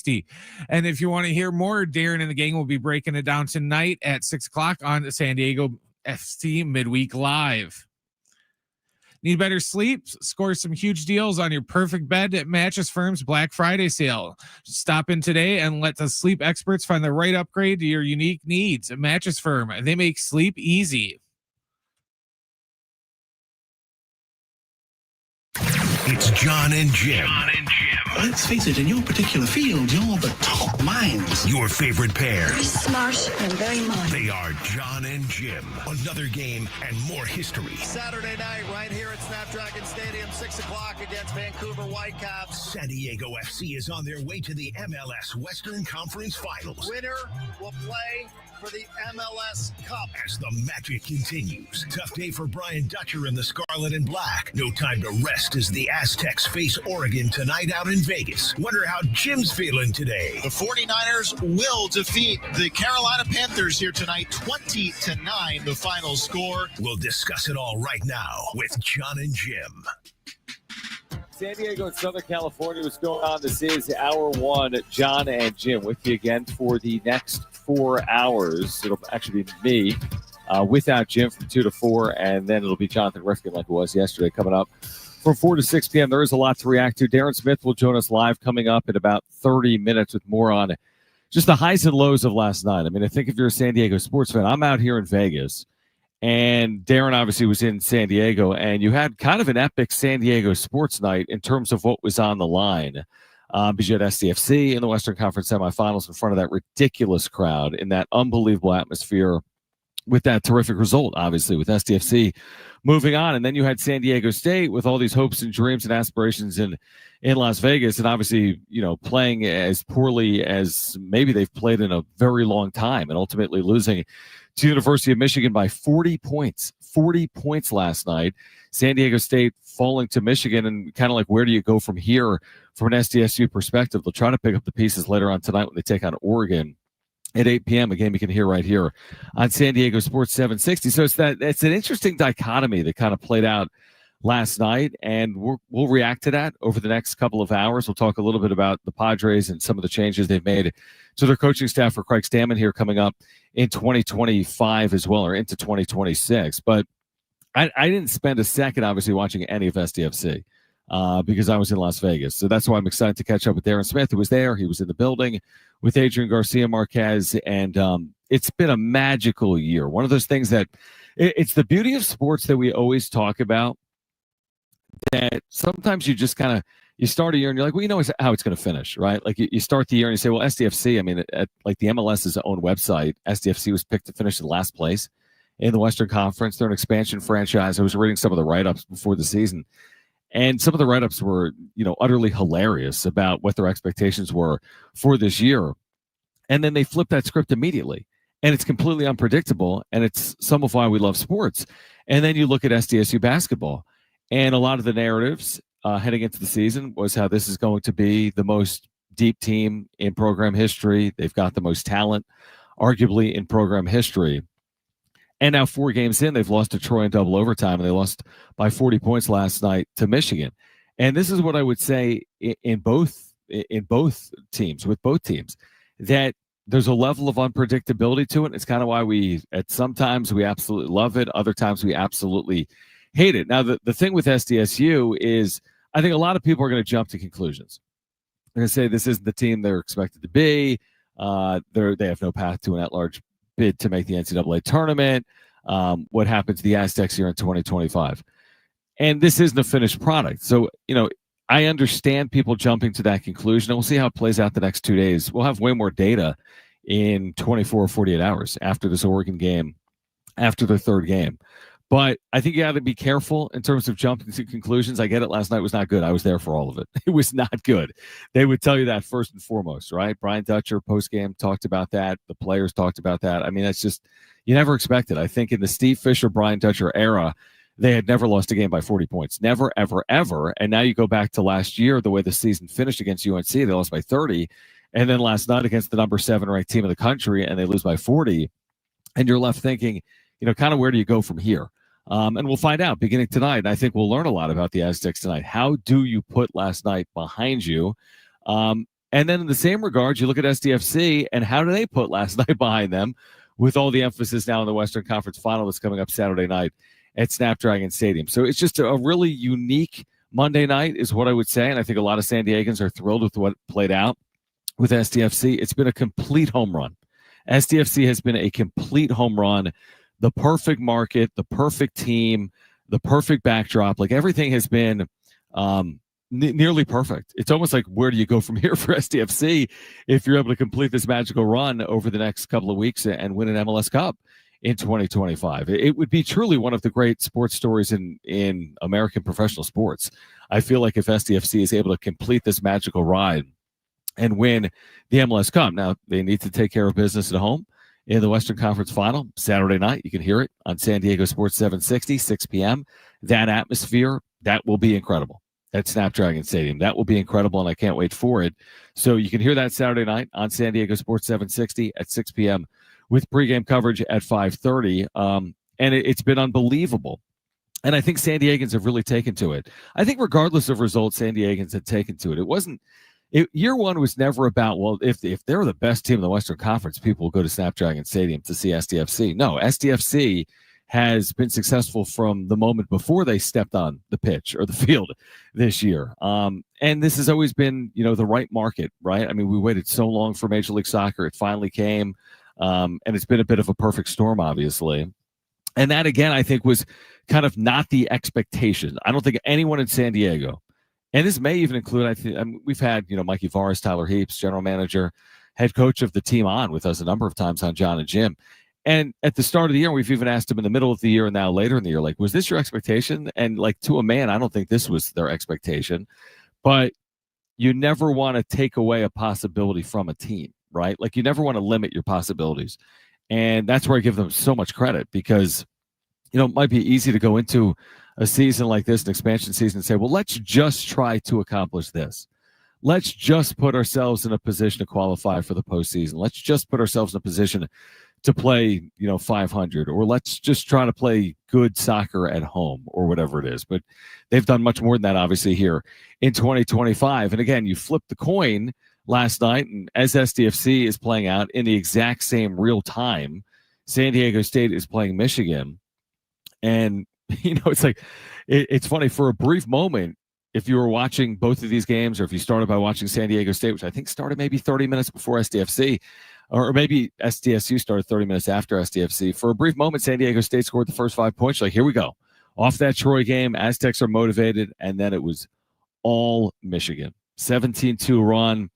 360. And if you want to hear more, Darren and the gang will be breaking it down tonight at 6 o'clock on the San Diego FC Midweek Live. Need better sleep? Score some huge deals on your perfect bed at Mattress Firm's Black Friday sale. Stop in today and let the sleep experts find the right upgrade to your unique needs. Mattress Firm, they make sleep easy. It's Jon and Jim. Let's face it, in your particular field, you're the top minds. Your favorite pair. Very smart and very modern. They are Jon and Jim. Another game and more history. Saturday night, right here at Snapdragon Stadium, 6 o'clock against Vancouver Whitecaps. San Diego FC is on their way to the MLS Western Conference Finals. Winner will play for the MLS Cup. As the magic continues. Tough day for Brian Dutcher and the Scarlet and Black. No time to rest as the Aztecs face Oregon tonight out in Vegas. Wonder how Jim's feeling today. The 49ers will defeat the Carolina Panthers here tonight, 20-9, the final score. We'll discuss it all right now with Jon and Jim. San Diego and Southern California, what's going on? This is hour one. Jon and Jim with you again for the next 4 hours. It'll actually be me without Jim from 2 to 4, and then it'll be Jonathan Rifkin like it was yesterday coming up from 4 to 6 p.m. There is a lot to react to. Darren Smith will join us live coming up in about 30 minutes with more on just the highs and lows of last night. I mean, I think if you're a San Diego sports fan, I'm out here in Vegas, and Darren obviously was in San Diego, and you had kind of an epic San Diego sports night in terms of what was on the line. Because you had SDFC in the Western Conference semifinals in front of that ridiculous crowd in that unbelievable atmosphere with that terrific result, obviously, with SDFC moving on. And then you had San Diego State with all these hopes and dreams and aspirations in Las Vegas, and obviously, you know, playing as poorly as maybe they've played in a very long time and ultimately losing to the University of Michigan by 40 points. 40 points last night. San Diego State falling to Michigan, and kind of like, where do you go from here from an SDSU perspective? They'll try to pick up the pieces later on tonight when they take on Oregon at 8 p.m., a game you can hear right here on San Diego Sports 760. So it's an interesting dichotomy that kind of played out last night, and we'll react to that over the next couple of hours. We'll talk a little bit about the Padres and some of the changes they've made to their coaching staff for Craig Stammen here coming up in 2025 as well, or into 2026. But I didn't spend a second, obviously, watching any of SDFC because I was in Las Vegas. So that's why I'm excited to catch up with Darren Smith, who was there. He was in the building with Adrian Garcia Marquez, and it's been a magical year. One of those things that it's the beauty of sports that we always talk about, that sometimes you just kind of, you start a year and you're like, well, you know how it's going to finish, right? Like you start the year and you say, well, SDFC, I mean, at like the MLS's own website, SDFC was picked to finish in last place in the Western Conference. They're an expansion franchise. I was reading some of the write-ups before the season, and some of the write-ups were, you know, utterly hilarious about what their expectations were for this year. And then they flip that script immediately, and it's completely unpredictable, and it's some of why we love sports. And then you look at SDSU basketball, and a lot of the narratives heading into the season was how this is going to be the most deep team in program history. They've got the most talent, arguably, in program history. And now 4 games in, they've lost to Troy in double overtime, and they lost by 40 points last night to Michigan. And this is what I would say in both teams, with both teams, that there's a level of unpredictability to it. It's kind of why sometimes we absolutely love it. Other times we absolutely hate it. Now, the thing with SDSU is I think a lot of people are going to jump to conclusions. They're going to say this isn't the team they're expected to be. They have no path to an at-large bid to make the NCAA tournament. What happened to the Aztecs here in 2025? And this isn't a finished product. So, you know, I understand people jumping to that conclusion, and we'll see how it plays out the next 2 days. We'll have way more data in 24 or 48 hours after this Oregon game, after the third game. But I think you got to be careful in terms of jumping to conclusions. I get it. Last night was not good. I was there for all of it. It was not good. They would tell you that first and foremost, right? Brian Dutcher postgame talked about that. The players talked about that. I mean, that's just, you never expect it. I think in the Steve Fisher, Brian Dutcher era, they had never lost a game by 40 points. Never, ever, ever. And now you go back to last year, the way the season finished against UNC, they lost by 30. And then last night against the number 7 ranked team in the country, and they lose by 40. And you're left thinking, you know, kind of where do you go from here? And we'll find out beginning tonight. And I think we'll learn a lot about the Aztecs tonight. How do you put last night behind you? And then in the same regard, you look at SDFC, and how do they put last night behind them with all the emphasis now in the Western Conference Final that's coming up Saturday night at Snapdragon Stadium. So it's just a really unique Monday night is what I would say, and I think a lot of San Diegans are thrilled with what played out with SDFC. It's been a complete home run. SDFC has been a complete home run. The perfect market, the perfect team, the perfect backdrop, like everything has been nearly perfect. It's almost like, where do you go from here for SDFC if you're able to complete this magical run over the next couple of weeks and win an MLS Cup in 2025? It would be truly one of the great sports stories in American professional sports. I feel like if SDFC is able to complete this magical ride and win the MLS Cup, now they need to take care of business at home in the Western Conference Final Saturday night. You can hear it on San Diego Sports 760, 6 p.m. That atmosphere, that will be incredible at Snapdragon Stadium. That will be incredible, and I can't wait for it. So you can hear that Saturday night on San Diego Sports 760 at 6 p.m. with pregame coverage at 5:30. And it's been unbelievable. And I think San Diegans have really taken to it. I think regardless of results, San Diegans had taken to it. Year one was never about, well, if they're the best team in the Western Conference, people will go to Snapdragon Stadium to see SDFC. No, SDFC has been successful from the moment before they stepped on the pitch or the field this year. And this has always been, the right market, right? I mean, we waited so long for Major League Soccer. It finally came. And it's been a bit of a perfect storm, obviously. And that, again, I think was kind of not the expectation. I don't think anyone in San Diego, and this may even include, we've had, Mikey Varas, Tyler Heaps, general manager, head coach of the team on with us a number of times on Jon and Jim. And at the start of the year, we've even asked them in the middle of the year and now later in the year, like, was this your expectation? And like, to a man, I don't think this was their expectation. But you never want to take away a possibility from a team, right? Like, you never want to limit your possibilities. And that's where I give them so much credit because, it might be easy to go into a season like this, an expansion season, and say, well, let's just try to accomplish this. Let's just put ourselves in a position to qualify for the postseason. Let's just put ourselves in a position to play, 500, or let's just try to play good soccer at home or whatever it is. But they've done much more than that, obviously, here in 2025. And again, you flip the coin last night, and as SDFC is playing out in the exact same real time, San Diego State is playing Michigan. And, it's like, it's funny, for a brief moment, if you were watching both of these games, or if you started by watching San Diego State, which I think started maybe 30 minutes before SDFC, or maybe SDSU started 30 minutes after SDFC, for a brief moment, San Diego State scored the first 5 points. Like, here we go. Off that Troy game, Aztecs are motivated, and then it was all Michigan. 17-2 run,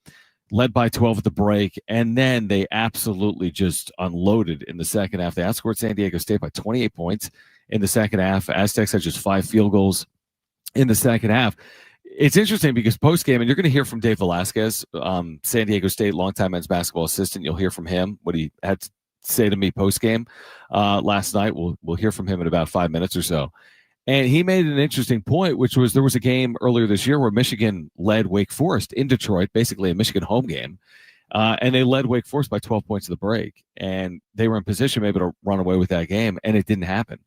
led by 12 at the break, and then they absolutely just unloaded in the second half. They outscored San Diego State by 28 points in the second half. Aztecs had just 5 field goals in the second half. It's interesting because post-game, and you're going to hear from Dave Velasquez, San Diego State longtime men's basketball assistant. You'll hear from him, what he had to say to me post-game last night. We'll hear from him in about 5 minutes or so. And he made an interesting point, which was there was a game earlier this year where Michigan led Wake Forest in Detroit, basically a Michigan home game. And they led Wake Forest by 12 points at the break. And they were in position maybe to run away with that game, and it didn't happen.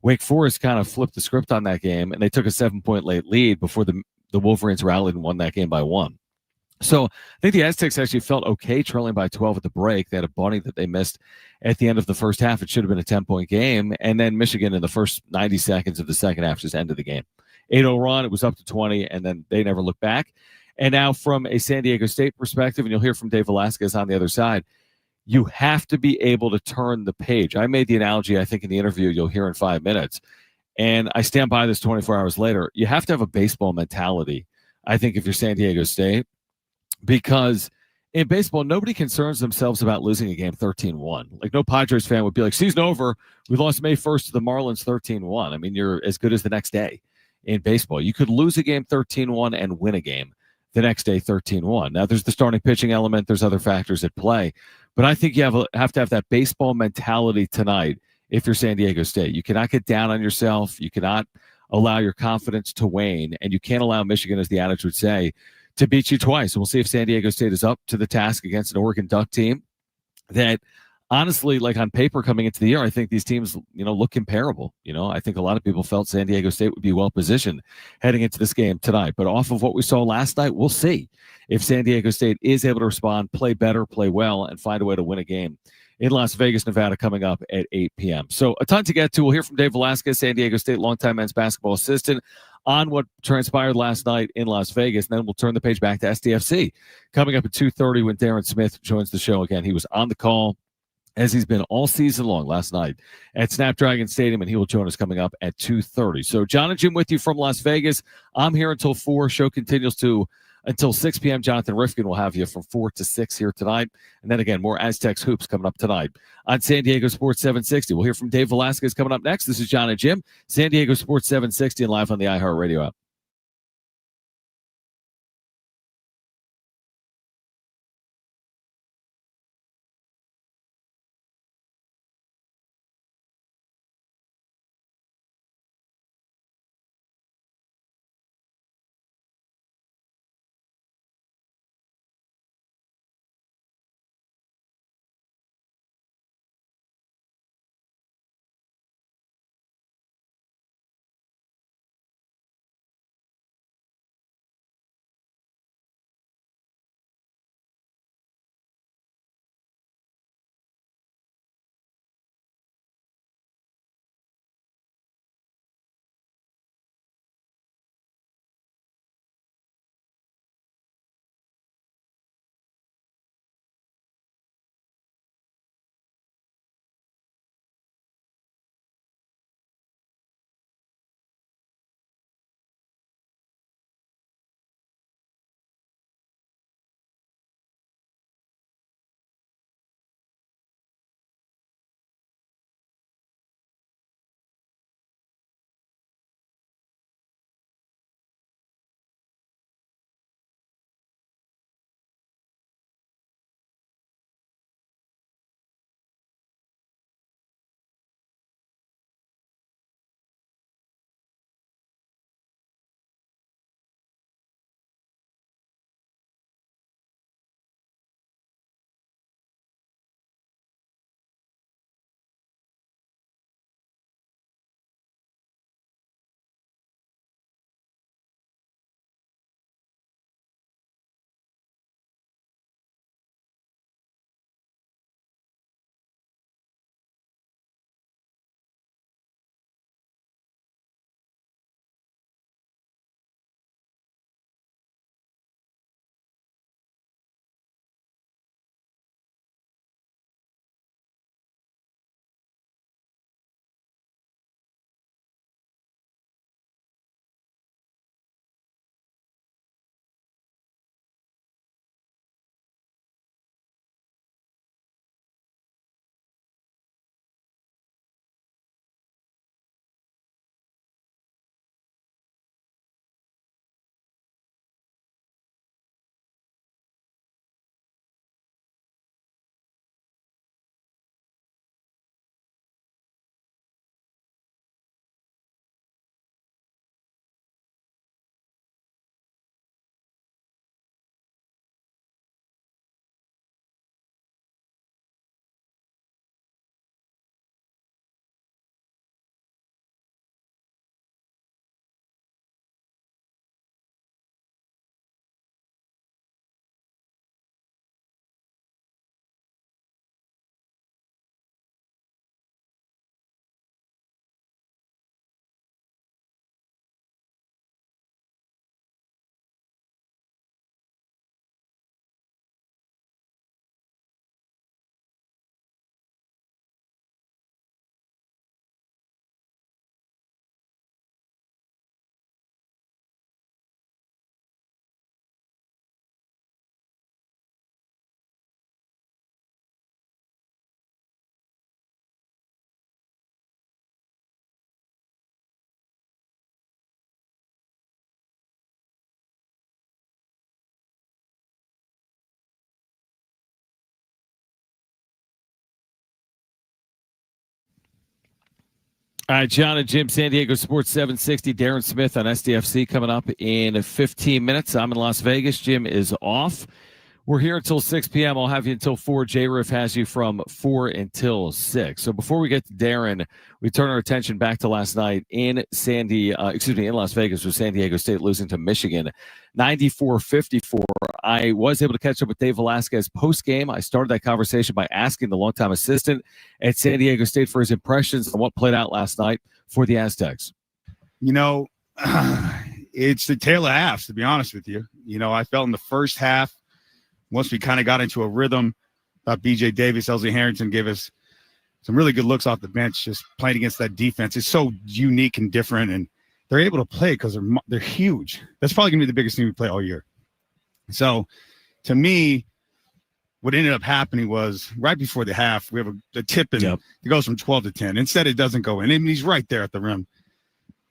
Wake Forest kind of flipped the script on that game, and they took a 7-point late lead before the Wolverines rallied and won that game by 1. So I think the Aztecs actually felt okay trailing by 12 at the break. They had a bunny that they missed at the end of the first half. It should have been a 10-point game. And then Michigan in the first 90 seconds of the second half just ended the game. 8-0 run, it was up to 20, and then they never looked back. And now from a San Diego State perspective, and you'll hear from Dave Velasquez on the other side, you have to be able to turn the page. I made the analogy, I think, in the interview you'll hear in 5 minutes. And I stand by this 24 hours later. You have to have a baseball mentality, I think, if you're San Diego State, because in baseball, nobody concerns themselves about losing a game 13-1. Like, no Padres fan would be like, season over, we lost May 1st to the Marlins 13-1. I mean, you're as good as the next day in baseball. You could lose a game 13-1 and win a game the next day 13-1. Now, there's the starting pitching element. There's other factors at play. But I think you have to have that baseball mentality tonight if you're San Diego State. You cannot get down on yourself. You cannot allow your confidence to wane. And you can't allow Michigan, as the adage would say, to beat you twice. And we'll see if San Diego State is up to the task against an Oregon Duck team that honestly, like on paper coming into the year, I think these teams, look comparable. I think a lot of people felt San Diego State would be well positioned heading into this game tonight. But off of what we saw last night, we'll see if San Diego State is able to respond, play better, play well, and find a way to win a game in Las Vegas, Nevada, coming up at 8 p.m. So a ton to get to. We'll hear from Dave Velasquez, San Diego State longtime men's basketball assistant, on what transpired last night in Las Vegas. And then we'll turn the page back to SDFC coming up at 2:30 when Darren Smith joins the show again. He was on the call, as he's been all season long, last night at Snapdragon Stadium, and he will join us coming up at 2:30. So Jon and Jim with you from Las Vegas. I'm here until 4. Show continues until 6 p.m. Jonathan Rifkin will have you from 4 to 6 here tonight. And then again, more Aztecs hoops coming up tonight on San Diego Sports 760. We'll hear from Dave Velasquez coming up next. This is Jon and Jim, San Diego Sports 760, and live on the iHeartRadio app. All right, Jon and Jim, San Diego Sports 760. Darren Smith on SDFC coming up in 15 minutes. I'm in Las Vegas. Jim is off. We're here until 6 p.m. I'll have you until 4. J-Riff has you from 4 until 6. So before we get to Darren, we turn our attention back to last night in in Las Vegas with San Diego State losing to Michigan 94-54. I was able to catch up with Dave Velasquez post-game. I started that conversation by asking the longtime assistant at San Diego State for his impressions on what played out last night for the Aztecs. It's the tale of halves, to be honest with you. I felt in the first half, once we kind of got into a rhythm, BJ Davis, Elsie Harrington gave us some really good looks off the bench, just playing against that defense. It's so unique and different, and they're able to play because they're huge. That's probably going to be the biggest thing we play all year. So, to me, what ended up happening was right before the half, we have a tip, and it goes from 12 to 10. Instead, it doesn't go in. And he's right there at the rim.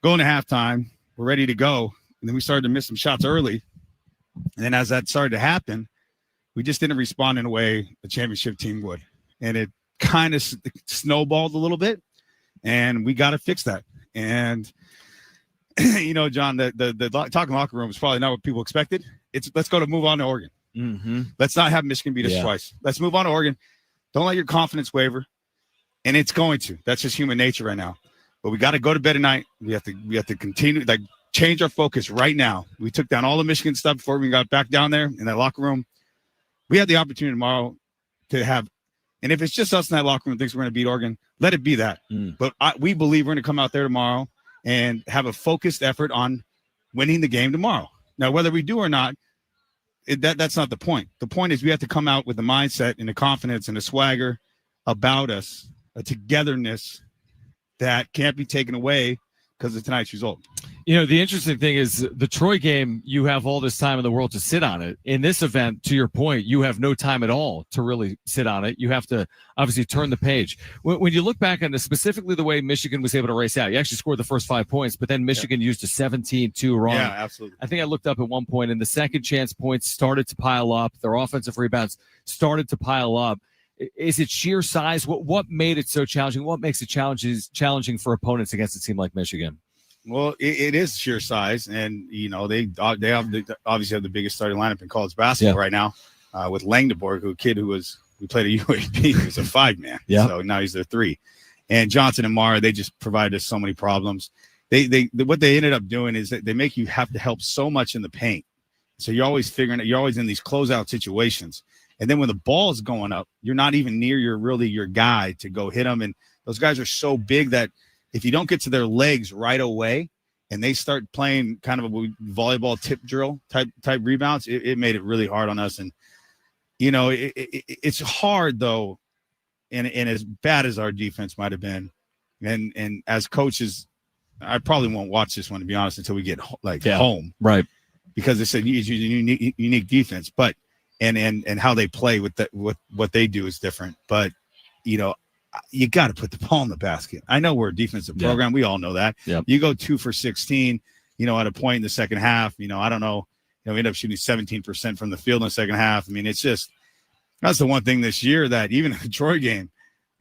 Going to halftime, we're ready to go, and then we started to miss some shots early. And then as that started to happen, we just didn't respond in a way a championship team would. And it kind of snowballed a little bit, and we got to fix that. And, John, the talking locker room was probably not what people expected. Let's move on to Oregon. Mm-hmm. Let's not have Michigan beat us twice. Let's move on to Oregon. Don't let your confidence waver. And it's going to. That's just human nature right now. But we got to go to bed at night. We have to continue, change our focus right now. We took down all the Michigan stuff before we got back down there in that locker room. We have the opportunity tomorrow to have, and if it's just us in that locker room thinks we're going to beat Oregon, let it be that. But we believe we're going to come out there tomorrow and have a focused effort on winning the game tomorrow. Now, whether we do or not, that's not the point. The point is we have to come out with the mindset and the confidence and the swagger about us, a togetherness that can't be taken away because of tonight's result. The interesting thing is the Troy game, you have all this time in the world to sit on it. In this event, to your point, you have no time at all to really sit on it. You have to obviously turn the page. When you look back on this, specifically the way Michigan was able to race out, you actually scored the first 5 points, but then Michigan used a 17-2 run. Yeah, absolutely. I think I looked up at one point, and the second chance points started to pile up. Their offensive rebounds started to pile up. Is it sheer size? What made it so challenging? What makes it challenging for opponents against a team like Michigan? Well, it is sheer size, and they obviously have the biggest starting lineup in college basketball right now, with Langdeborg, who played at UAB, he was a 5-man. So now he's their 3, and Johnson and Mara, they just provided us so many problems. What they ended up doing is that they make you have to help so much in the paint, so you're always you're always in these closeout situations, and then when the ball is going up, you're not even near your guy to go hit them, and those guys are so big that if you don't get to their legs right away and they start playing kind of a volleyball tip drill type rebounds, it made it really hard on us. And, it's hard, though, and as bad as our defense might have been, and as coaches, I probably won't watch this one, to be honest, until we get home. Right. Because it's a unique defense, but and how they play with what they do is different. But, you got to put the ball in the basket. I know we're a defensive program. We all know that. Yep. You go 2 for 16, at a point in the second half, I don't know, we end up shooting 17% from the field in the second half. I mean, it's just, that's the one thing this year that even in the Troy game,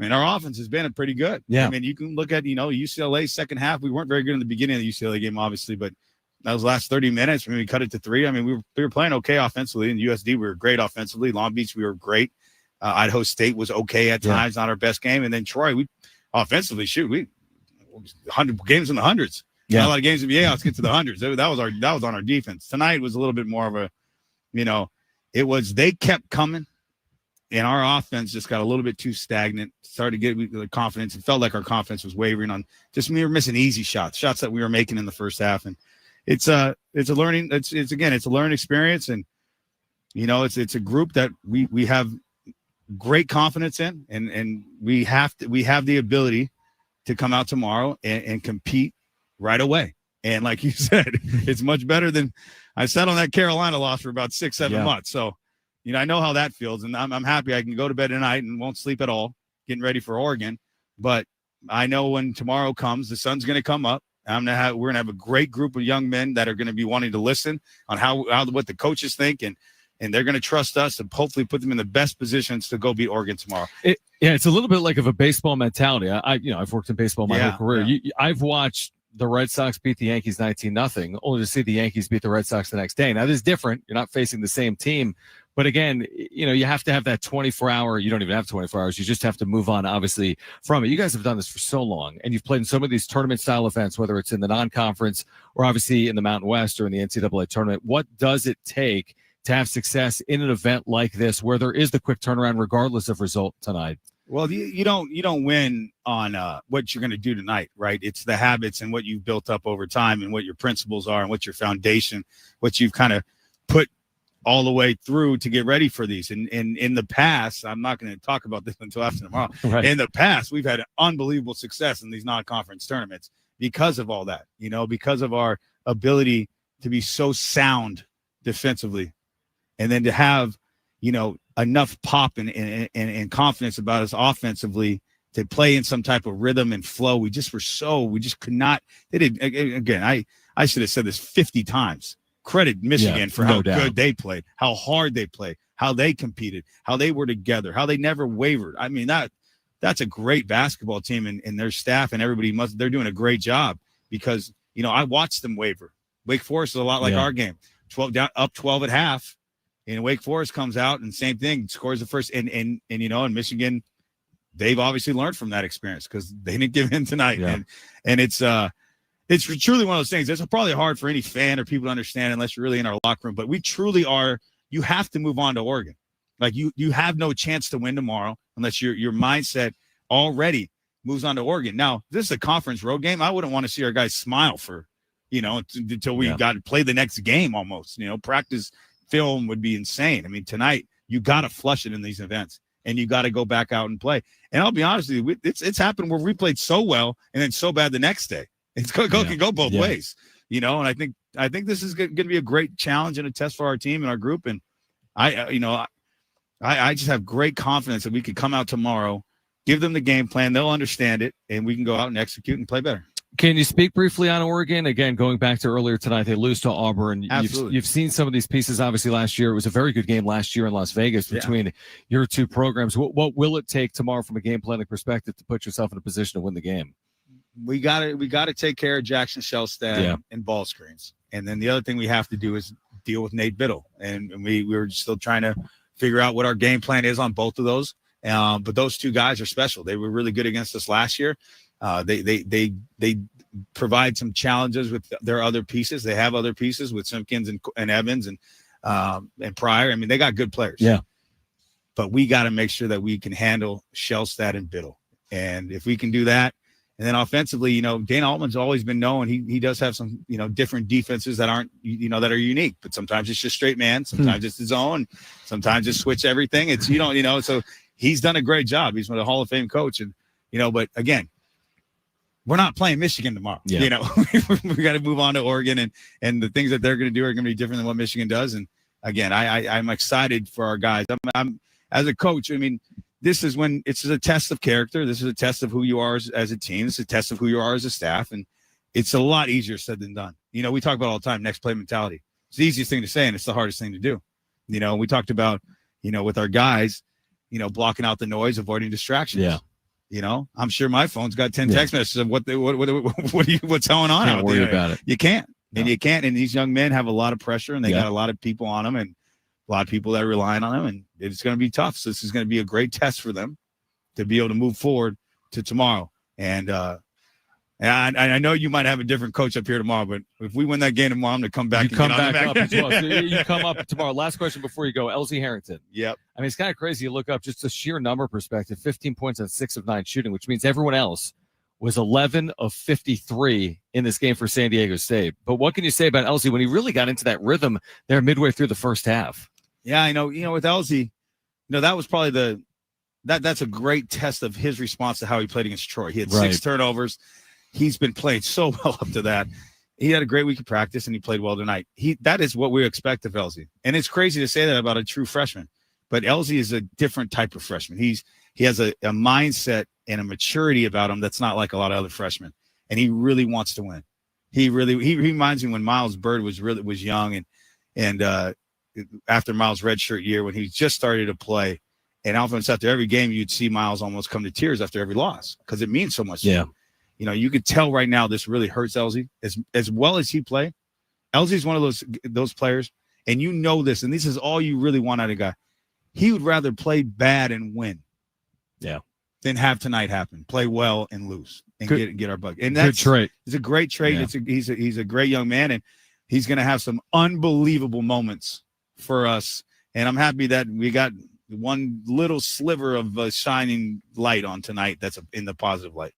our offense has been pretty good. Yeah. You can look at, UCLA's second half. We weren't very good in the beginning of the UCLA game, obviously, but those last 30 minutes, when we cut it to 3, we were playing okay offensively. In USD, we were great offensively. Long Beach, we were great. Idaho State was okay at times, not our best game. And then Troy, we offensively 100 games in the hundreds. A lot of games in the let's get to the hundreds. That was on our defense. Tonight was a little bit more of a, they kept coming, and our offense just got a little bit too stagnant. Started to get the confidence. It felt like our confidence was wavering on we were missing easy shots that we were making in the first half. And it's a learning. It's a learning experience, and it's a group that we have great confidence in, and we have the ability to come out tomorrow and compete right away. And like you said, it's much better than I sat on that Carolina loss for about 6-7 months. So, I know how that feels, and I'm happy I can go to bed tonight and won't sleep at all, getting ready for Oregon. But I know when tomorrow comes, the sun's going to come up. We're going to have a great group of young men that are going to be wanting to listen on what the coaches think, and they're going to trust us and hopefully put them in the best positions to go beat Oregon tomorrow. It's a little bit like of a baseball mentality. I've worked in baseball my whole career. Yeah. I've watched the Red Sox beat the Yankees 19-0, only to see the Yankees beat the Red Sox the next day. Now, this is different. You're not facing the same team, But again, you have to have that 24-hour. You don't even have 24 hours. You just have to move on, obviously, from it. You guys have done this for so long, and you've played in some of these tournament-style events, whether it's in the non-conference or obviously in the Mountain West or in the NCAA tournament. What does it take to have success in an event like this where there is the quick turnaround regardless of result tonight? Well, you don't win on what you're going to do tonight, right? It's the habits and what you've built up over time and what your principles are and what your foundation, what you've kind of put all the way through to get ready for these. And in the past, I'm not going to talk about this until after tomorrow. Right. In the past, we've had unbelievable success in these non-conference tournaments because of all that, because of our ability to be so sound defensively, and then to have, enough pop and confidence about us offensively to play in some type of rhythm and flow. We just could not. Again, I should have said this 50 times. Credit Michigan for how good they played, how hard they played, how they competed, how they were together, how they never wavered. I mean, that's a great basketball team, and their staff and everybody they're doing a great job because, I watched them waver. Wake Forest is a lot like our game. 12 down, up 12 at half, and Wake Forest comes out and same thing, scores the first. And in Michigan, they've obviously learned from that experience because they didn't give in tonight. Yeah. And it's truly one of those things. It's probably hard for any fan or people to understand unless you're really in our locker room. But we truly are. You have to move on to Oregon. Like you have no chance to win tomorrow unless your mindset already moves on to Oregon. Now, this is a conference road game. I wouldn't want to see our guys smile for, until we got to play the next game almost. Practice film would be insane. I mean, tonight you got to flush it in these events, and you got to go back out and play. And I'll be honest with you, it's happened where we played so well and then so bad the next day. It can go both ways, and I think this is going to be a great challenge and a test for our team and our group. And I just have great confidence that we could come out tomorrow, give them the game plan, they'll understand it, and we can go out and execute and play better. Can you speak briefly on Oregon? Again, going back to earlier tonight, they lose to Auburn. Absolutely. You've seen some of these pieces, obviously, last year. It was a very good game last year in Las Vegas between your two programs. What will it take tomorrow from a game planning perspective to put yourself in a position to win the game? We got to take care of Jackson Shellstad and ball screens. And then the other thing we have to do is deal with Nate Biddle. And we're still trying to figure out what our game plan is on both of those. But those two guys are special. They were really good against us last year. They provide some challenges with their other pieces. They have other pieces with Simpkins and Evans and Pryor. I mean, they got good players. Yeah. But we got to make sure that we can handle Shellstad and Biddle. And if we can do that, and then offensively, Dana Altman's always been known. He does have some, different defenses that aren't, that are unique. But sometimes it's just straight man. Sometimes it's his own. Sometimes it's switch everything. It's, so he's done a great job. He's been a Hall of Fame coach. And, but again, we're not playing Michigan tomorrow. Yeah. We got to move on to Oregon, and the things that they're going to do are going to be different than what Michigan does. And again, I'm excited for our guys. I'm as a coach. I mean, this is when it's a test of character. This is a test of who you are as a team. This is a test of who you are as a staff. And it's a lot easier said than done. We talk about all the time, next play mentality. It's the easiest thing to say, and it's the hardest thing to do. We talked about, with our guys, blocking out the noise, avoiding distractions. Yeah. I'm sure my phone's got 10 text messages of what's going on Can't out worry there. about it. You can't. No. And you can't. And these young men have a lot of pressure, and they got a lot of people on them, and a lot of people that are relying on them, and it's going to be tough. So this is going to be a great test for them to be able to move forward to tomorrow. And I know you might have a different coach up here tomorrow, but if we win that game tomorrow, I'm going to come back. You come back up as well. So you come up tomorrow. Last question before you go. Elsie Harrington. Yep. I mean, it's kind of crazy. You look up just a sheer number perspective, 15 points on 6 of 9 shooting, which means everyone else was 11 of 53 in this game for San Diego State. But what can you say about Elsie when he really got into that rhythm there midway through the first half? Yeah, I know. With Elsie, that was probably that's a great test of his response to how he played against Troy. He had 6 turnovers. He's been playing so well up to that. He had a great week of practice, and he played well tonight. That is what we expect of Elsie. And it's crazy to say that about a true freshman, but Elsie is a different type of freshman. He has a mindset and a maturity about him that's not like a lot of other freshmen, and he really wants to win. He reminds me when Miles Bird was young, and after Miles' redshirt year when he just started to play, and almost after every game you'd see Miles almost come to tears after every loss because it means so much to him. You could tell right now this really hurts Elsie as well as he play. Elsie's one of those players. and you know this, and this is all you really want out of a guy. He would rather play bad and win, than have tonight happen. Play well and lose and get our buck. And that's good trait. It's a great trait. Yeah. He's a great young man, and he's going to have some unbelievable moments for us. And I'm happy that we got one little sliver of shining light on tonight. That's in the positive light.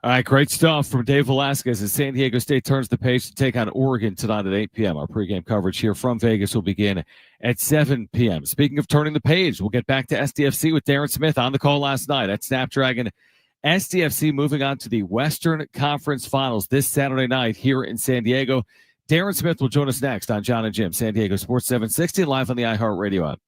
All right, great stuff from Dave Velasquez as San Diego State turns the page to take on Oregon tonight at 8 p.m. Our pregame coverage here from Vegas will begin at 7 p.m. Speaking of turning the page, we'll get back to SDFC with Darren Smith on the call last night at Snapdragon. SDFC moving on to the Western Conference Finals this Saturday night here in San Diego. Darren Smith will join us next on Jon and Jim, San Diego Sports 760, live on the iHeartRadio app.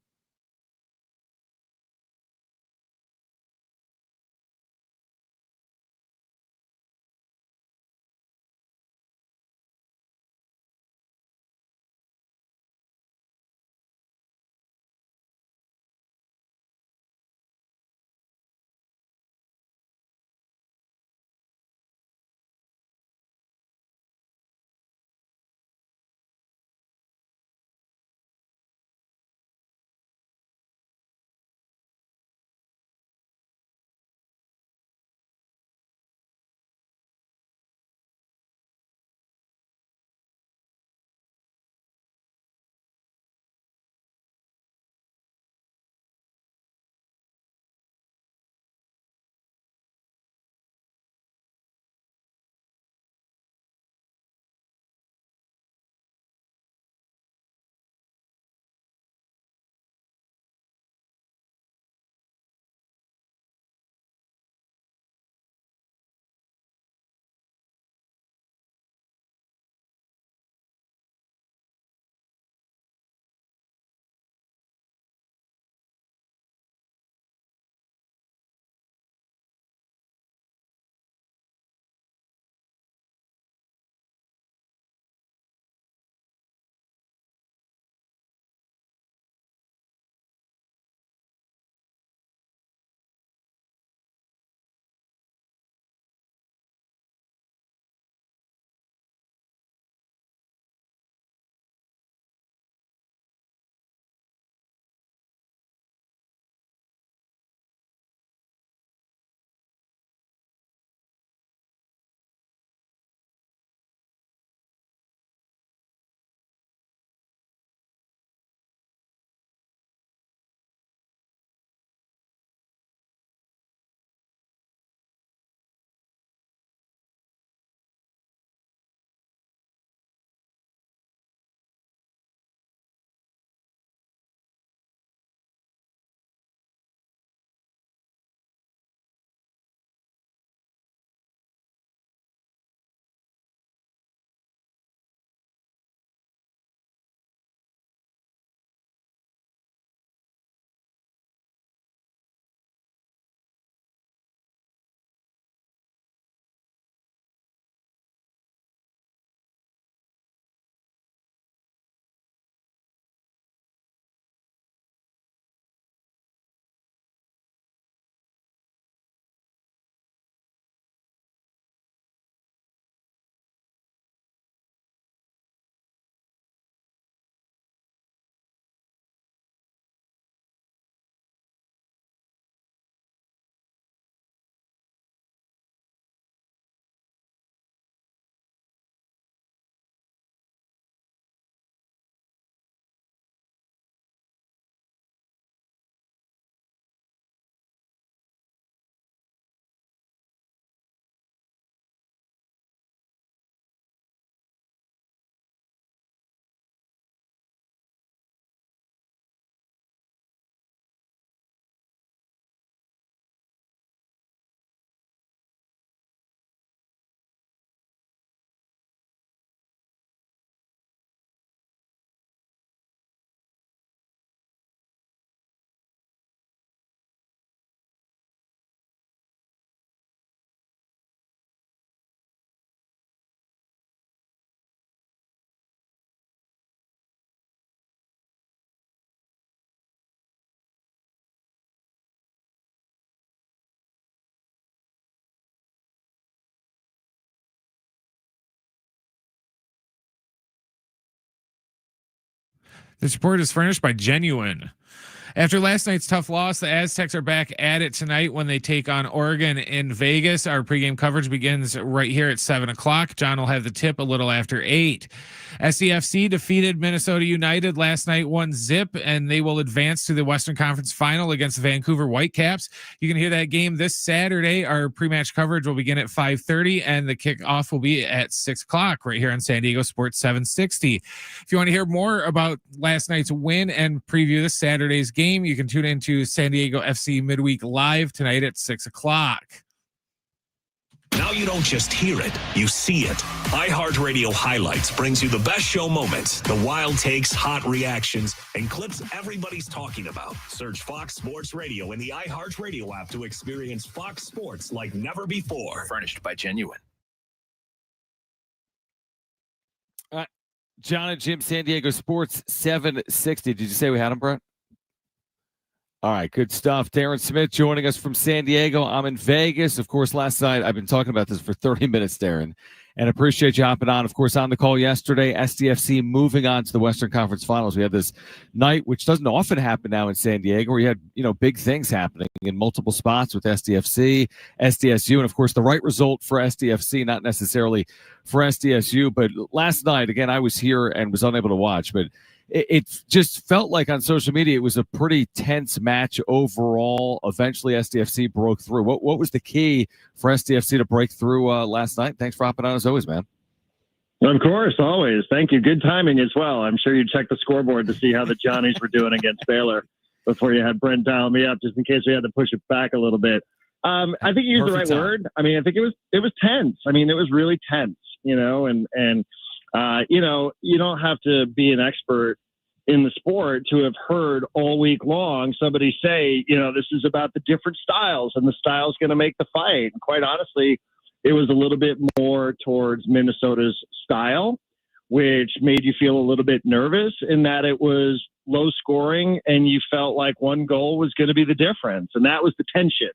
This report is furnished by Genuine. After last night's tough loss, the Aztecs are back at it tonight when they take on Oregon in Vegas. Our pregame coverage begins right here at 7 o'clock. John will have the tip a little after 8. SCFC defeated Minnesota United last night 1-0, and they will advance to the Western Conference Final against the Vancouver Whitecaps. You can hear that game this Saturday. Our pre-match coverage will begin at 5:30, and the kickoff will be at 6 o'clock right here on San Diego Sports 760. If you want to hear more about last night's win and preview this Saturday's game, you can tune into San Diego FC Midweek Live tonight at 6 o'clock. Now you don't just hear it, you see it. iHeartRadio Highlights brings you the best show moments, the wild takes, hot reactions, and clips everybody's talking about. Search Fox Sports Radio in the iHeartRadio app to experience Fox Sports like never before. Furnished by Genuine. Jon and Jim, San Diego Sports 760. Did you say we had him, Brett? All right, good stuff. Darren Smith joining us from San Diego. I'm in Vegas. Of course, last night I've been talking about this for 30 minutes, Darren, and appreciate you hopping on. Of course, on the call yesterday, SDFC moving on to the Western Conference Finals. We had this night, which doesn't often happen now in San Diego, where you had, big things happening in multiple spots with SDFC, SDSU, and of course, the right result for SDFC, not necessarily for SDSU. But last night, again, I was here and was unable to watch, but it just felt like on social media it was a pretty tense match overall. Eventually, SDFC broke through. What was the key for SDFC to break through last night? Thanks for hopping on as always, man. Of course, always. Thank you. Good timing as well. I'm sure you checked the scoreboard to see how the Johnnies were doing against Baylor before you had Brent dial me up, just in case we had to push it back a little bit. I think you used the right word. I mean, I think it was tense. I mean, it was really tense, and you don't have to be an expert in the sport to have heard all week long somebody say, this is about the different styles and the style's going to make the fight. And quite honestly, it was a little bit more towards Minnesota's style, which made you feel a little bit nervous in that it was low scoring and you felt like one goal was going to be the difference. And that was the tension.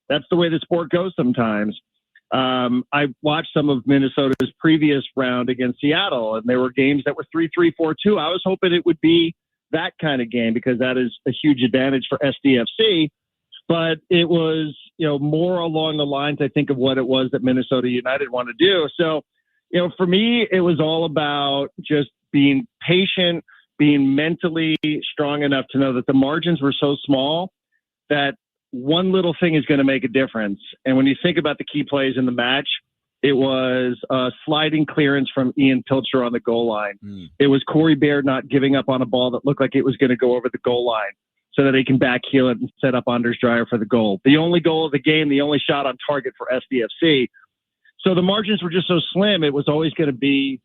That's the way the sport goes sometimes. I watched some of Minnesota's previous round against Seattle, and there were games that were 3-3, 4-2. I was hoping it would be that kind of game because that is a huge advantage for SDFC. But it was, more along the lines, I think, of what it was that Minnesota United wanted to do. So, for me, it was all about just being patient, being mentally strong enough to know that the margins were so small that one little thing is going to make a difference. And when you think about the key plays in the match, it was a sliding clearance from Ian Pilcher on the goal line. It was Corey Baird not giving up on a ball that looked like it was going to go over the goal line so that he can backheel it and set up Anders Dreyer for the goal. The only goal of the game, the only shot on target for SDFC. So the margins were just so slim. It was always going to be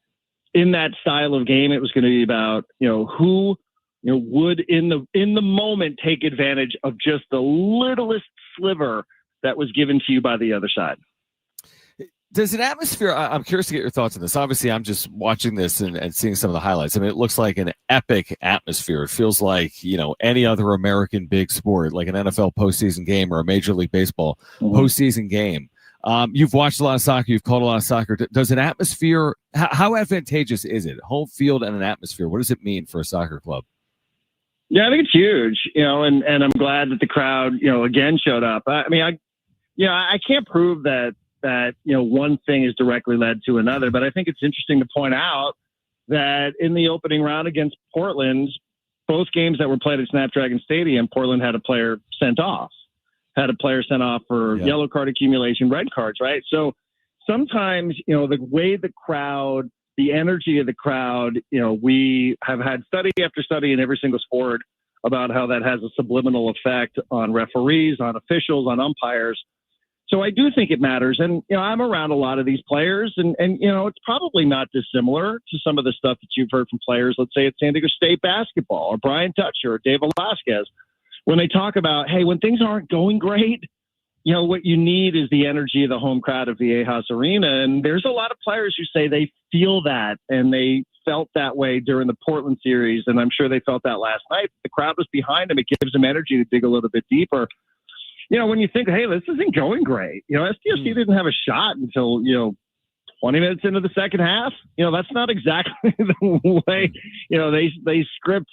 in that style of game. It was going to be about, who would in the moment take advantage of just the littlest sliver that was given to you by the other side. Does an atmosphere, I'm curious to get your thoughts on this. Obviously, I'm just watching this and seeing some of the highlights. I mean, it looks like an epic atmosphere. It feels like, any other American big sport, like an NFL postseason game or a Major League Baseball postseason game. You've watched a lot of soccer. You've called a lot of soccer. Does an atmosphere, how advantageous is it? Home field and an atmosphere. What does it mean for a soccer club? Yeah, I think it's huge, and I'm glad that the crowd, again showed up. I mean, I can't prove that one thing is directly led to another, but I think it's interesting to point out that in the opening round against Portland, both games that were played at Snapdragon Stadium, Portland had a player sent off for yellow card accumulation, red cards, right? So sometimes, the way the crowd, the energy of the crowd, we have had study after study in every single sport about how that has a subliminal effect on referees, on officials, on umpires. So I do think it matters. And, I'm around a lot of these players and it's probably not dissimilar to some of the stuff that you've heard from players, let's say at San Diego State basketball or Brian Dutcher or Dave Velasquez, when they talk about, hey, when things aren't going great, what you need is the energy of the home crowd of Viejas Arena. And there's a lot of players who say they feel that and they felt that way during the Portland series. And I'm sure they felt that last night. The crowd was behind them. It gives them energy to dig a little bit deeper. When you think, hey, this isn't going great, SDFC didn't have a shot until, 20 minutes into the second half. That's not exactly the way, they script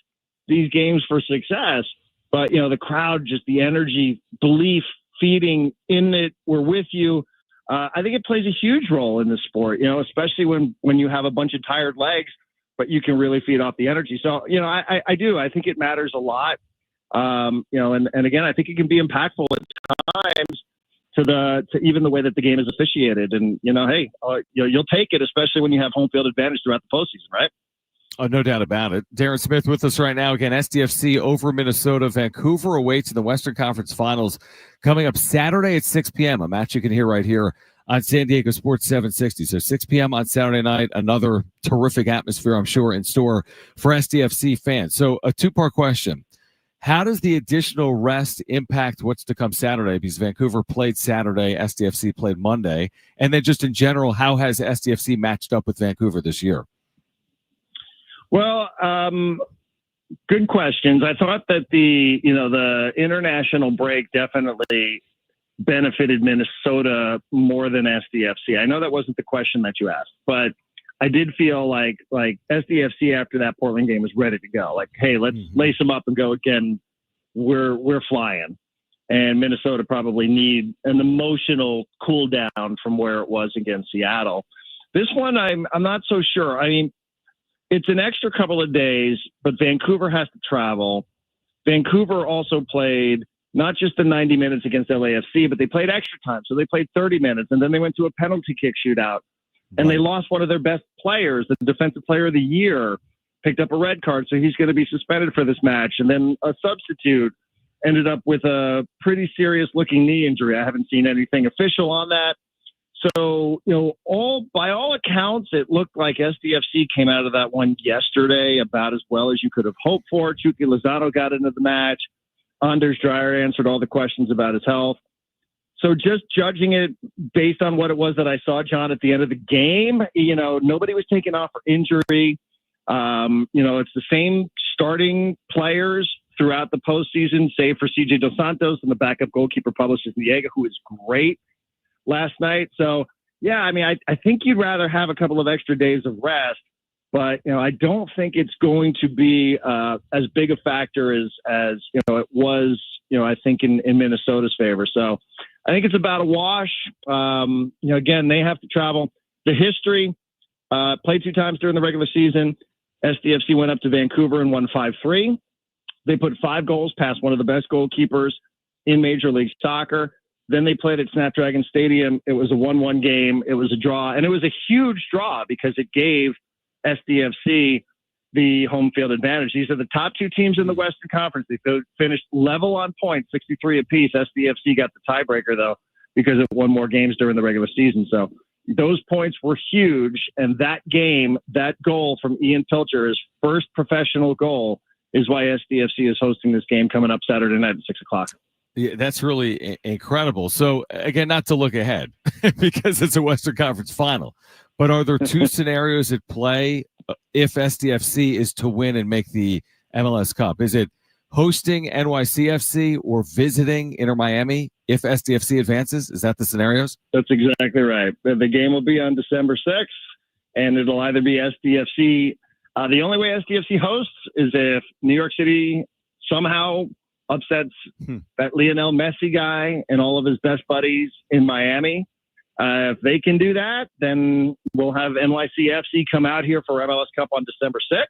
these games for success. But, the crowd, just the energy, belief, feeding in it, we're with you. I think it plays a huge role in the sport, especially when you have a bunch of tired legs, but you can really feed off the energy. So, I do. I think it matters a lot. And again, I think it can be impactful at times to even the way that the game is officiated. And, hey, you'll take it, especially when you have home field advantage throughout the postseason, right? Oh, no doubt about it. Darren Smith with us right now. Again, SDFC over Minnesota. Vancouver awaits in the Western Conference Finals coming up Saturday at 6 p.m., a match you can hear right here on San Diego Sports 760. So 6 p.m. on Saturday night, another terrific atmosphere, I'm sure, in store for SDFC fans. So a two-part question. How does the additional rest impact what's to come Saturday? Because Vancouver played Saturday, SDFC played Monday. And then just in general, how has SDFC matched up with Vancouver this year? Well, good questions. I thought that the international break definitely benefited Minnesota more than SDFC. I know that wasn't the question that you asked, but I did feel like SDFC after that Portland game was ready to go. Like, hey, let's lace them up and go again. We're flying. And Minnesota probably need an emotional cool down from where it was against Seattle. This one, I'm not so sure. I mean, it's an extra couple of days, but Vancouver has to travel. Vancouver also played not just the 90 minutes against LAFC, but they played extra time. So they played 30 minutes, and then they went to a penalty kick shootout. And they lost one of their best players, the defensive player of the year, picked up a red card, so he's going to be suspended for this match. And then a substitute ended up with a pretty serious-looking knee injury. I haven't seen anything official on that. So, by all accounts, it looked like SDFC came out of that one yesterday about as well as you could have hoped for. Chucky Lozano got into the match. Anders Dreyer answered all the questions about his health. So just judging it based on what it was that I saw, John, at the end of the game, nobody was taken off for injury. It's the same starting players throughout the postseason, save for CJ Dos Santos and the backup goalkeeper Publicis Niega, who is great last night. So, yeah, I mean, I think you'd rather have a couple of extra days of rest, but, I don't think it's going to be as big a factor as it was, I think in Minnesota's favor. So I think it's about a wash. Again, they have to travel. The history, played 2 times during the regular season. SDFC went up to Vancouver and won 5-3. They put 5 goals past one of the best goalkeepers in Major League Soccer. Then they played at Snapdragon Stadium. It was a 1-1 game. It was a draw, and it was a huge draw because it gave SDFC the home field advantage. These are the top 2 teams in the Western Conference. They finished level on points, 63 apiece. SDFC got the tiebreaker, though, because it won more games during the regular season. So those points were huge, and that game, that goal from Ian Pilcher, his first professional goal, is why SDFC is hosting this game coming up Saturday night at 6 o'clock. Yeah, that's really incredible. So, again, not to look ahead because it's a Western Conference final, but are there 2 scenarios at play if SDFC is to win and make the MLS Cup? Is it hosting NYCFC or visiting Inter Miami if SDFC advances? Is that the scenarios? That's exactly right. The game will be on December 6th, and it'll either be SDFC. The only way SDFC hosts is if New York City somehow upsets that Lionel Messi guy and all of his best buddies in Miami. If they can do that, then we'll have NYCFC come out here for MLS Cup on December 6th.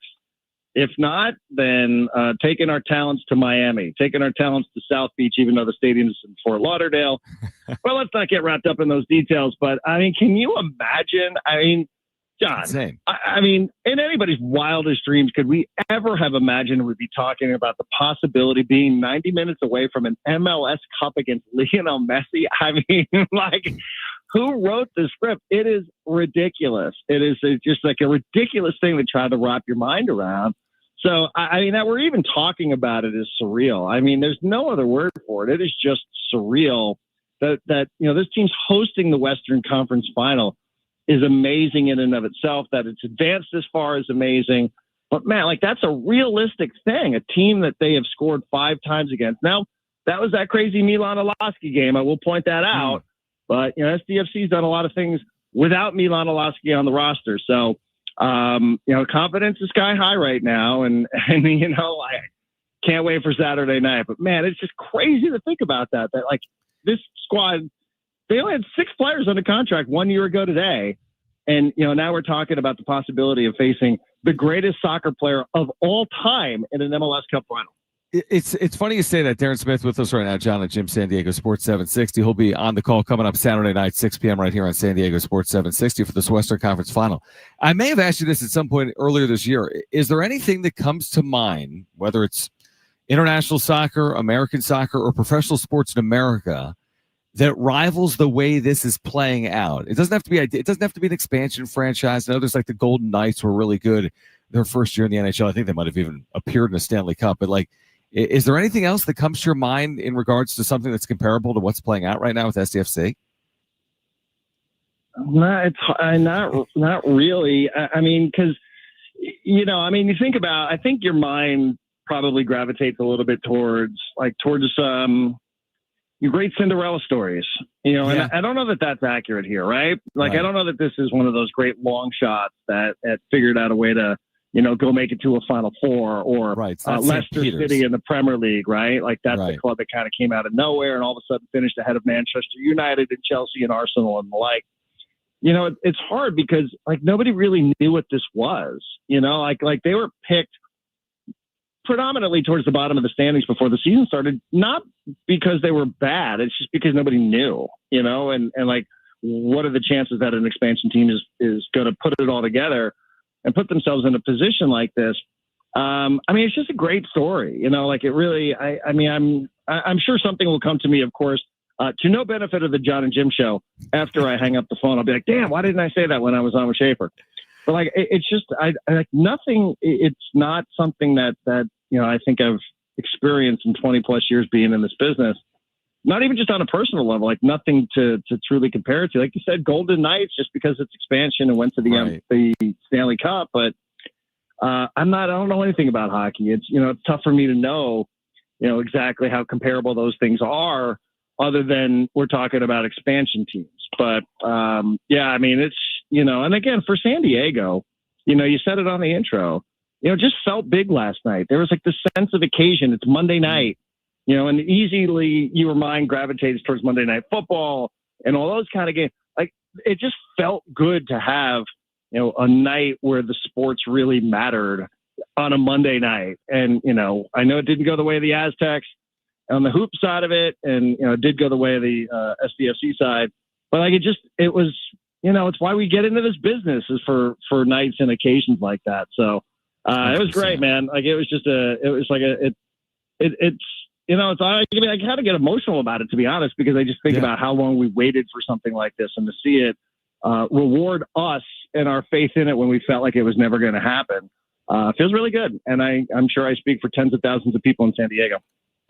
If not, then taking our talents to Miami, taking our talents to South Beach, even though the stadium's in Fort Lauderdale. Well, let's not get wrapped up in those details. But, I mean, can you imagine? I mean, John, I mean, in anybody's wildest dreams, could we ever have imagined we'd be talking about the possibility of being 90 minutes away from an MLS Cup against Lionel Messi? I mean, like, who wrote the script? It is ridiculous. It is just like a ridiculous thing to try to wrap your mind around. So, I mean, that we're even talking about it is surreal. I mean, there's no other word for it. It is just surreal that this team's hosting the Western Conference Final is amazing in and of itself. That it's advanced this far is amazing. But, man, like, that's a realistic thing, a team that they have scored 5 times against. Now, that was that crazy Milan Alaski game. I will point that out. But, SDFC's done a lot of things without Milan Olaski on the roster. So, confidence is sky high right now. And I can't wait for Saturday night. But, man, it's just crazy to think about that like, this squad, they only had 6 players under contract 1 year ago today. And, now we're talking about the possibility of facing the greatest soccer player of all time in an MLS Cup final. It's funny you say that. Darren Smith with us right now, Jon and Jim, San Diego Sports 760. He'll be on the call coming up Saturday night, 6 p.m. right here on San Diego Sports 760 for this Western Conference Final. I may have asked you this at some point earlier this year. Is there anything that comes to mind, whether it's international soccer, American soccer, or professional sports in America, that rivals the way this is playing out? It doesn't have to be. It doesn't have to be an expansion franchise. I know there's like the Golden Knights were really good their first year in the NHL. I think they might have even appeared in a Stanley Cup, but like. Is there anything else that comes to your mind in regards to something that's comparable to what's playing out right now with SDFC? Not really. I mean, because, you think about, I think your mind probably gravitates a little bit towards your great Cinderella stories, and I don't know that that's accurate here, right? Like, right. I don't know that this is one of those great long shots that figured out a way to, go make it to a Final Four, or Leicester City in the Premier League, right? Like, that's the club that kind of came out of nowhere and all of a sudden finished ahead of Manchester United and Chelsea and Arsenal and the like. It's hard because, like, nobody really knew what this was, like they were picked predominantly towards the bottom of the standings before the season started, not because they were bad. It's just because nobody knew, and like, what are the chances that an expansion team is going to put it all together and put themselves in a position like this? It's just a great story, like it really, I'm sure something will come to me, of course, to no benefit of the Jon and Jim show. After I hang up the phone, I'll be like, damn, why didn't I say that when I was on with Schaefer? But like, it's just, nothing, it's not something that, I think I've experienced in 20 plus years being in this business. Not even just on a personal level, like nothing to truly compare it to. Like you said, Golden Knights, just because it's expansion and went to the Stanley Cup. But I don't know anything about hockey. It's, it's tough for me to know, exactly how comparable those things are, other than we're talking about expansion teams. But it's, and again, for San Diego, you said it on the intro, it just felt big last night. There was like this sense of occasion. It's Monday night. And easily your mind gravitates towards Monday Night Football and all those kind of games. Like, it just felt good to have, a night where the sports really mattered on a Monday night. And, I know it didn't go the way of the Aztecs on the hoop side of it. And, it did go the way of the SDFC side. But like, it was, it's why we get into this business, is for nights and occasions like that. So it was great, man. Like, I kind of get emotional about it, to be honest, because I just think about how long we waited for something like this, and to see it reward us and our faith in it when we felt like it was never going to happen feels really good. And I'm sure I speak for tens of thousands of people in San Diego.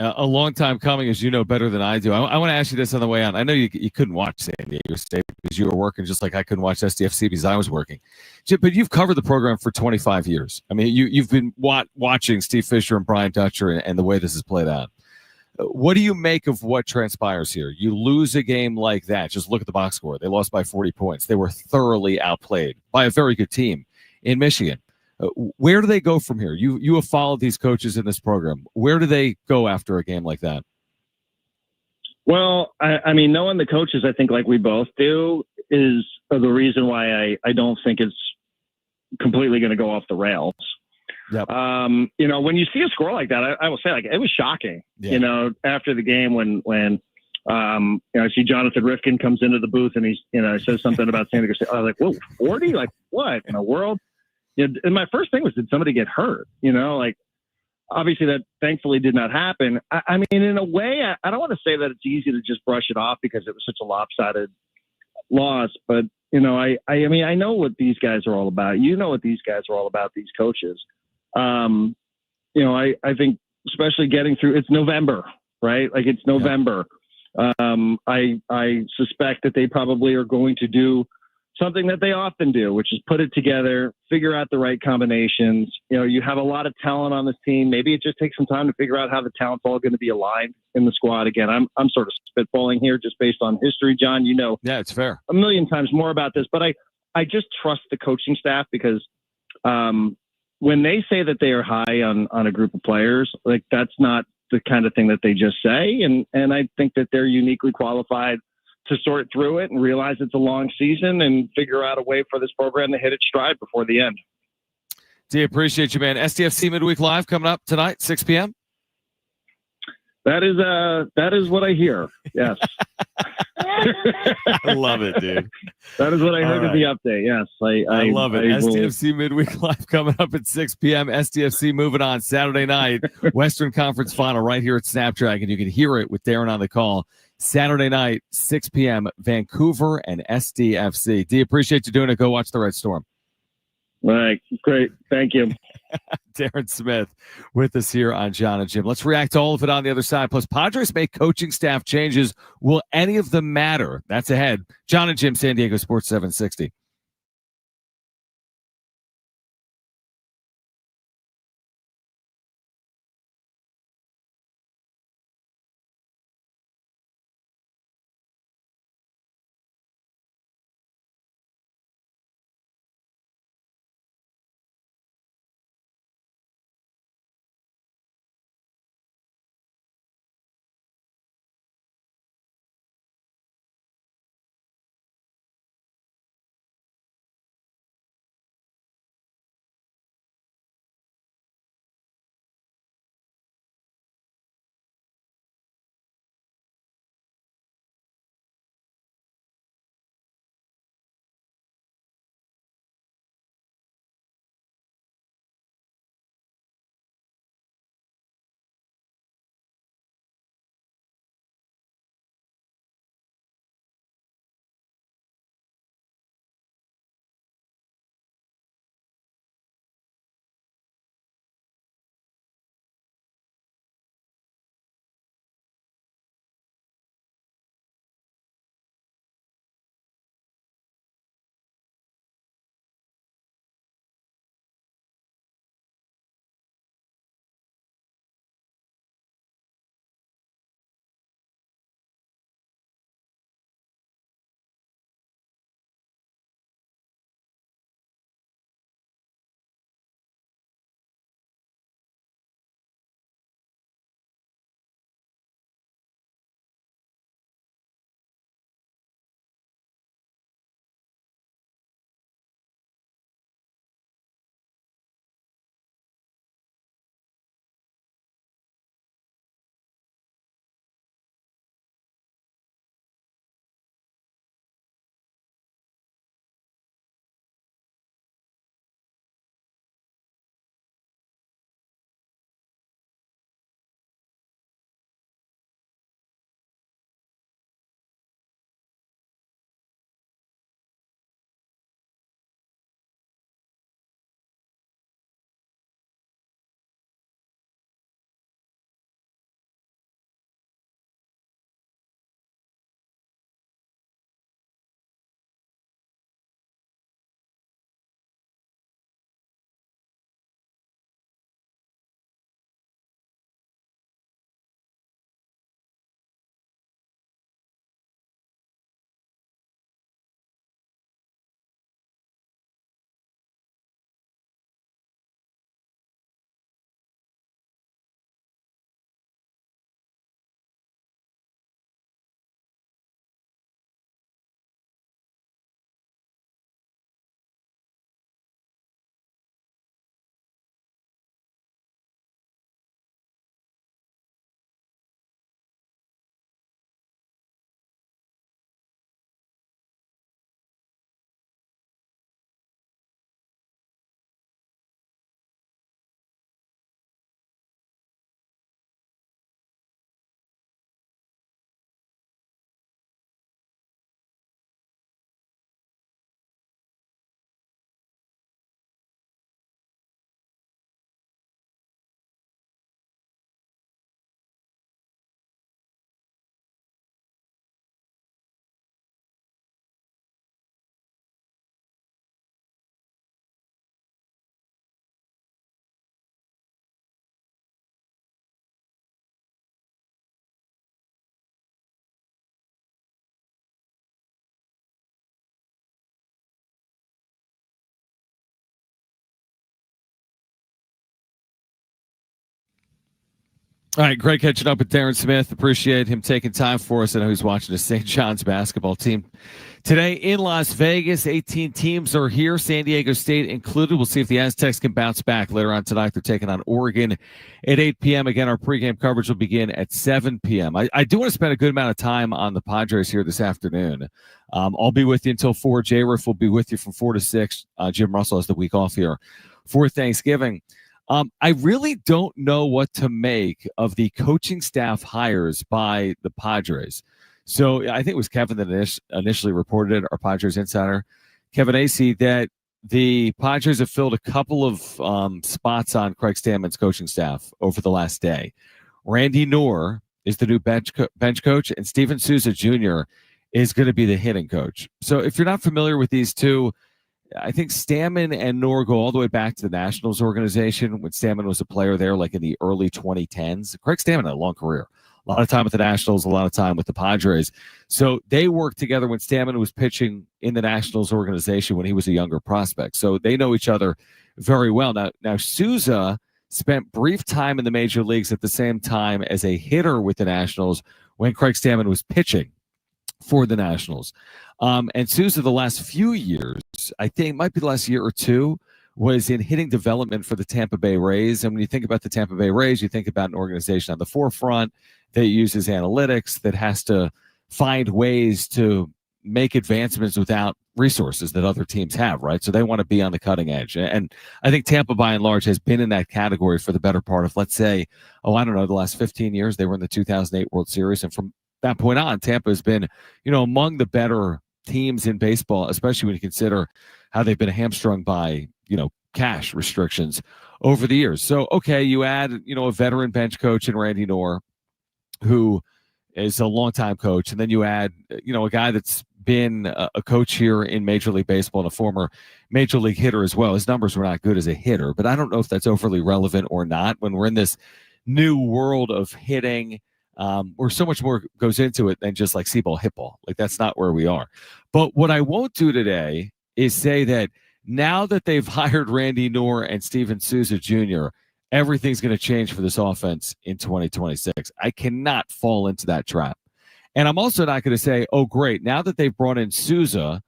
A long time coming, as you know better than I do. I want to ask you this on the way on. I know you couldn't watch San Diego State because you were working, just like I couldn't watch SDFC because I was working. But you've covered the program for 25 years. I mean, you've been watching Steve Fisher and Brian Dutcher and the way this has played out. What do you make of what transpires here? You lose a game like that. Just look at the box score. They lost by 40 points. They were thoroughly outplayed by a very good team in Michigan. Where do they go from here? You have followed these coaches in this program. Where do they go after a game like that? Well, knowing the coaches, I think, like we both do, is the reason why I don't think it's completely going to go off the rails. Yep. When you see a score like that, I will say, like, it was shocking, after the game when I see Jonathan Rifkin comes into the booth and he's, says something about San Diego State. I was like, whoa, 40? Like, what in the world? And my first thing was, did somebody get hurt? Obviously that thankfully did not happen. In a way, I don't want to say that it's easy to just brush it off because it was such a lopsided loss, but I know what these guys are all about. What these guys are all about, these coaches. I think especially getting through, it's November, right? Like, it's November. I suspect that they probably are going to do something that they often do, which is put it together, figure out the right combinations. You have a lot of talent on this team. Maybe it just takes some time to figure out how the talent's all going to be aligned in the squad. Again, I'm sort of spitballing here just based on history, John. Yeah, it's fair. A million times more about this, but I just trust the coaching staff because when they say that they are high on a group of players, like that's not the kind of thing that they just say. And I think that they're uniquely qualified to sort through it and realize it's a long season and figure out a way for this program to hit its stride before the end. D, appreciate you, man. SDFC Midweek Live coming up tonight, 6 p.m. That is what I hear. Yes. I love it, dude. That is what I heard in the update. Yes. I love it. SDFC Midweek Live coming up at 6 p.m. SDFC moving on Saturday night. Western Conference Final right here at Snapdragon. You can hear it with Darren on the call. Saturday night, 6 p.m., Vancouver and SDFC. D, appreciate you doing it. Go watch the Red Storm. All right. Great. Thank you. Darren Smith with us here on Jon and Jim. Let's react to all of it on the other side. Plus, Padres make coaching staff changes. Will any of them matter? That's ahead. Jon and Jim, San Diego Sports 760. All right, great catching up with Darren Smith. Appreciate him taking time for us. I know he's watching the St. John's basketball team today in Las Vegas. 18 teams are here, San Diego State included. We'll see if the Aztecs can bounce back later on tonight. They're taking on Oregon at 8 p.m. Again, our pregame coverage will begin at 7 p.m. I do want to spend a good amount of time on the Padres here this afternoon. I'll be with you until 4. J-Riff will be with you from 4 to 6. Jim Russell has the week off here for Thanksgiving. I really don't know what to make of the coaching staff hires by the Padres. So I think it was Kevin that initially reported it, our Padres insider, Kevin Acey, that the Padres have filled a couple of spots on Craig Stammen's coaching staff over the last day. Randy Knorr is the new bench coach, and Steven Souza Jr. is going to be the hitting coach. So if you're not familiar with these two, I think Stammen and Knorr go all the way back to the Nationals organization when Stammen was a player there, like in the early 2010s. Craig Stammen had a long career. A lot of time with the Nationals, a lot of time with the Padres. So they worked together when Stammen was pitching in the Nationals organization when he was a younger prospect. So they know each other very well. Now Souza spent brief time in the major leagues at the same time as a hitter with the Nationals when Craig Stammen was pitching for the Nationals. And Souza, the last few years, I think might be the last year or two, was in hitting development for the Tampa Bay Rays. And when you think about the Tampa Bay Rays, you think about an organization on the forefront that uses analytics, that has to find ways to make advancements without resources that other teams have, right? So they want to be on the cutting edge. And I think Tampa, by and large, has been in that category for the better part of, let's say, the last 15 years. They were in the 2008 World Series. And from that point on, Tampa has been, among the better teams in baseball, especially when you consider how they've been hamstrung by, cash restrictions over the years. So, okay, you add, a veteran bench coach in Randy Knorr, who is a longtime coach, and then you add, a guy that's been a coach here in Major League Baseball and a former Major League hitter as well. His numbers were not good as a hitter, but I don't know if that's overly relevant or not when we're in this new world of hitting, where so much more goes into it than just like see ball, hit ball. Like, that's not where we are. But what I won't do today is say that now that they've hired Randy Knorr and Steven Souza Jr., everything's going to change for this offense in 2026. I cannot fall into that trap. And I'm also not going to say, oh, great, now that they've brought in Souza,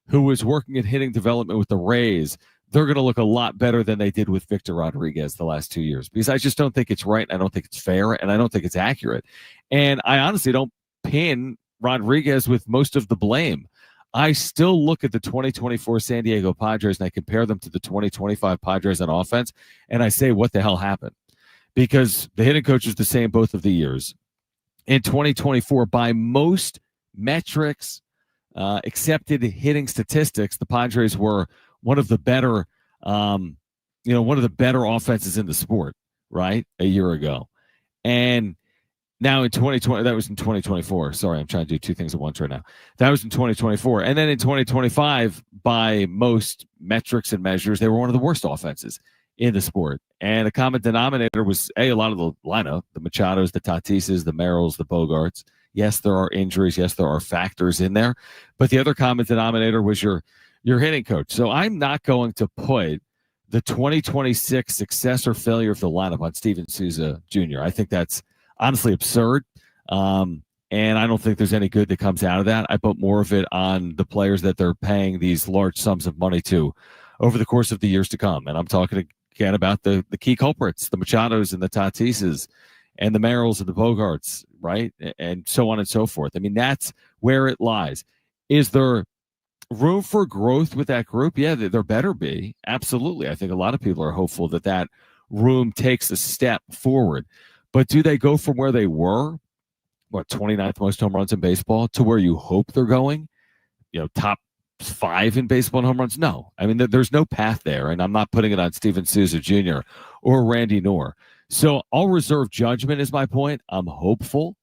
who was working at hitting development with the Rays, they're going to look a lot better than they did with Victor Rodriguez the last 2 years, because I just don't think it's right. I don't think it's fair, and I don't think it's accurate. And I honestly don't pin Rodriguez with most of the blame. I still look at the 2024 San Diego Padres and I compare them to the 2025 Padres on offense, and I say, what the hell happened? Because the hitting coach is the same both of the years. In 2024, by most metrics, accepted hitting statistics, the Padres were one of the better, one of the better offenses in the sport, right? A year ago. And now in 2020, that was in 2024. Sorry, I'm trying to do two things at once right now. That was in 2024. And then in 2025, by most metrics and measures, they were one of the worst offenses in the sport. And a common denominator was, a lot of the lineup, the Machados, the Tatises, the Merrills, the Bogarts. Yes, there are injuries. Yes, there are factors in there. But the other common denominator was your hitting coach. So I'm not going to put the 2026 success or failure of the lineup on Steven Souza Jr. I think that's honestly absurd. And I don't think there's any good that comes out of that. I put more of it on the players that they're paying these large sums of money to over the course of the years to come. And I'm talking again about the key culprits, the Machados and the Tatises and the Merrills and the Bogarts, right? And so on and so forth. I mean, that's where it lies. Is there room for growth with that group? Yeah, there better be. Absolutely. I think a lot of people are hopeful that that room takes a step forward. But do they go from where they were, 29th most home runs in baseball, to where you hope they're going, top 5 in baseball in home runs? No. I mean, there's no path there, and I'm not putting it on Steven Souza Jr. or Randy Knorr. So I'll reserve judgment is my point. I'm hopeful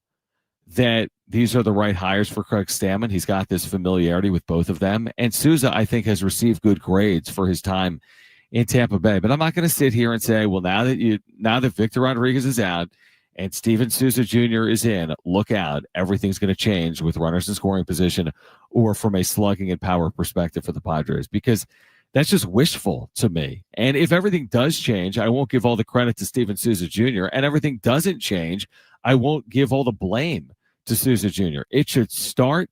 that these are the right hires for Craig Stammen. He's got this familiarity with both of them. And Souza, I think, has received good grades for his time in Tampa Bay. But I'm not going to sit here and say, well, now that Victor Rodriguez is out and Steven Souza Jr. is in, look out, everything's going to change with runners in scoring position or from a slugging and power perspective for the Padres. Because That's just wishful to me. And if everything does change, I won't give all the credit to Steven Souza Jr. And everything doesn't change, I won't give all the blame to Souza Jr. It should start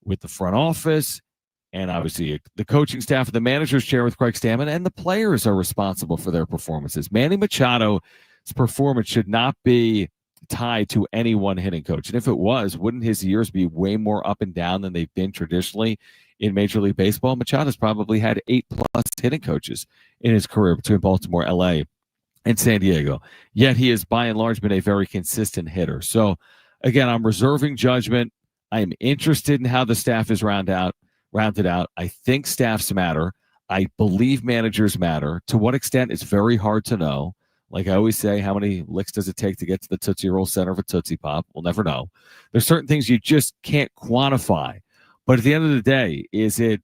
with the front office and obviously the coaching staff and the manager's chair with Craig Stammen, and the players are responsible for their performances. Manny Machado's performance should not be tied to any one hitting coach. And if it was, wouldn't his years be way more up and down than they've been traditionally in Major League Baseball? Machado's probably had 8+ hitting coaches in his career between Baltimore, LA, and San Diego. Yet he has by and large been a very consistent hitter. So again, I'm reserving judgment. I am interested in how the staff is rounded out. I think staffs matter. I believe managers matter. To what extent, it's very hard to know. Like I always say, how many licks does it take to get to the Tootsie Roll center of a Tootsie Pop? We'll never know. There's certain things you just can't quantify. But at the end of the day, is it,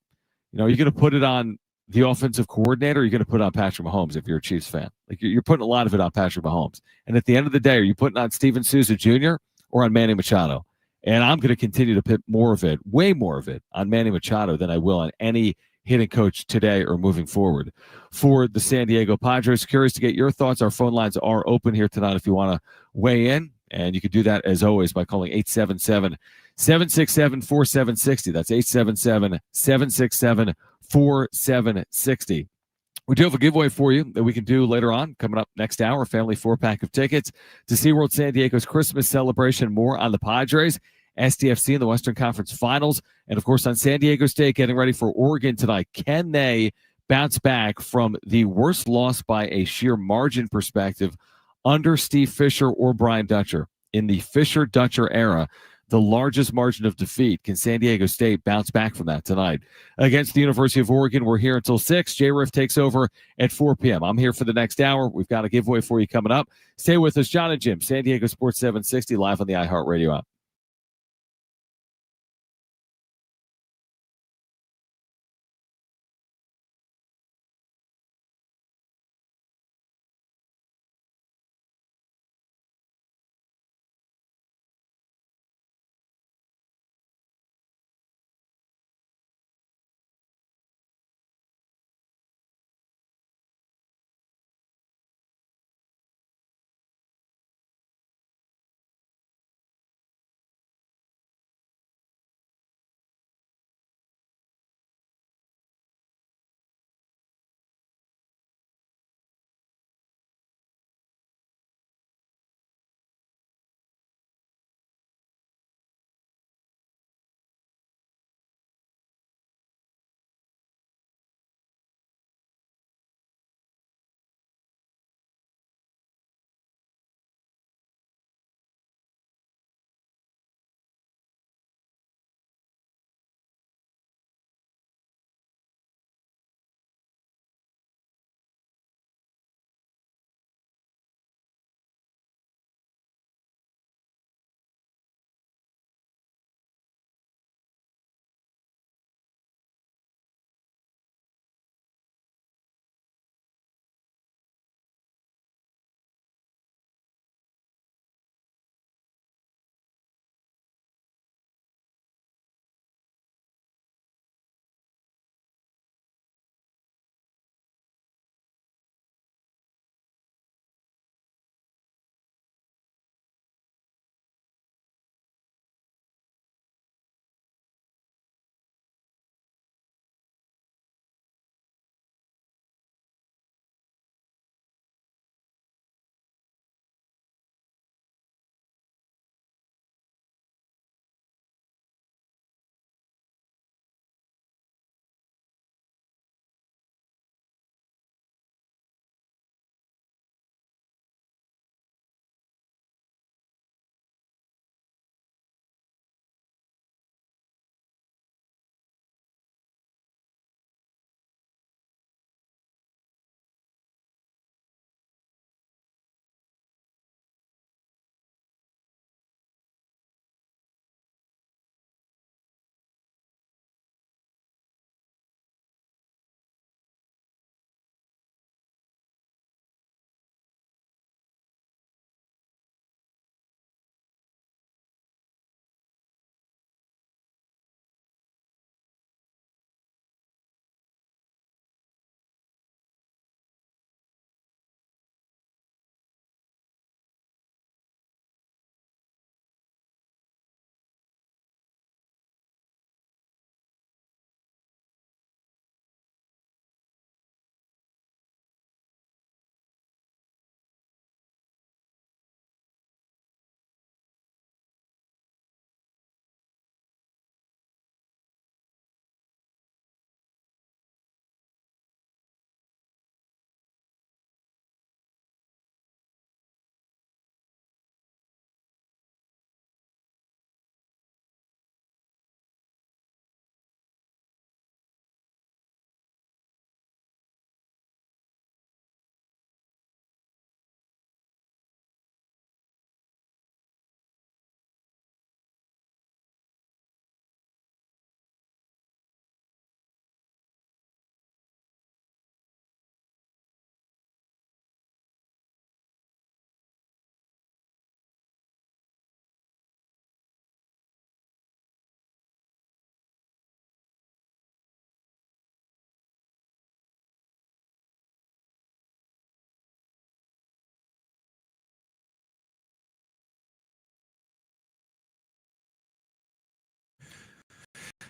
you're going to put it on the offensive coordinator, or you're going to put it on Patrick Mahomes if you're a Chiefs fan? Like you're putting a lot of it on Patrick Mahomes. And at the end of the day, are you putting on Steven Souza Jr. or on Manny Machado? And I'm going to continue to put more of it, way more of it, on Manny Machado than I will on any hitting coach today or moving forward for the San Diego Padres. Curious to get your thoughts. Our phone lines are open here tonight if you want to weigh in. And you can do that, as always, by calling 877-767-4760. That's 877-767-4760. We do have a giveaway for you that we can do later on, coming up next hour, a family 4-pack of tickets to SeaWorld San Diego's Christmas celebration. More on the Padres, SDFC in the Western Conference Finals, and, of course, on San Diego State getting ready for Oregon tonight. Can they bounce back from the worst loss by a sheer margin perspective under Steve Fisher or Brian Dutcher? In the Fisher-Dutcher era, the largest margin of defeat. Can San Diego State bounce back from that tonight against the University of Oregon? We're here until 6. J-Riff takes over at 4 p.m. I'm here for the next hour. We've got a giveaway for you coming up. Stay with us. Jon and Jim, San Diego Sports 760, live on the iHeartRadio app.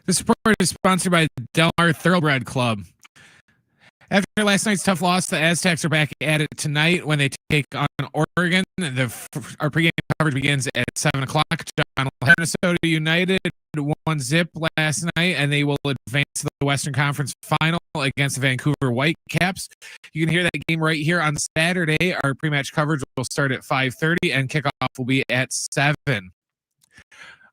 This report is sponsored by Del Mar Thoroughbred Club. After last night's tough loss, the Aztecs are back at it tonight when they take on Oregon. Our pregame coverage begins at 7 o'clock. Minnesota United 1-0 last night, and they will advance to the Western Conference Final against the Vancouver Whitecaps. You can hear that game right here on Saturday. Our pre-match coverage will start at 5:30, and kickoff will be at 7.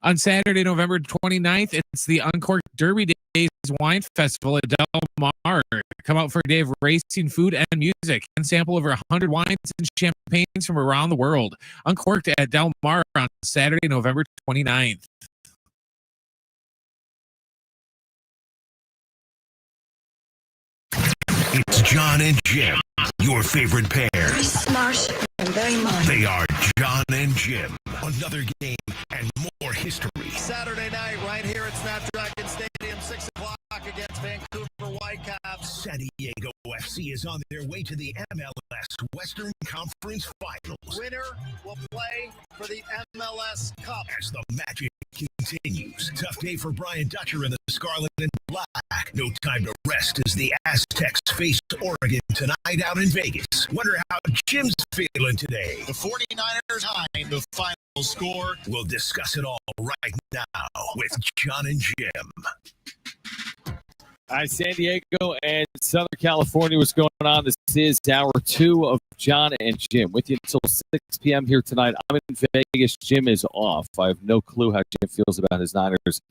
On Saturday, November 29th, it's the Uncorked Derby Days Wine Festival at Del Mar. Come out for a day of racing, food, and music, and sample over 100 wines and champagnes from around the world. Uncorked at Del Mar on Saturday, November 29th. It's Jon and Jim, your favorite pair. Very smart and very mild. They are Jon and Jim. Another game and more history. Saturday night, right here at Snapdragon Stadium, 6 o'clock against Vancouver Whitecaps. San Diego FC is on their way to the MLS Western Conference Finals. Winner will play for the MLS Cup. As the magic continues. Tough day for Brian Dutcher and the Scarlet and Black. No time to rest as the Aztecs face Oregon tonight out in Vegas. Wonder how Jim's feeling today. The 49ers behind the final score. We'll discuss it all right now with Jon and Jim. Hi, San Diego and Southern California. What's going on? This is hour 2 of Jon and Jim with you until 6 p.m. here tonight. I'm in Vegas. Jim is off. I have no clue how Jim feels about his Niners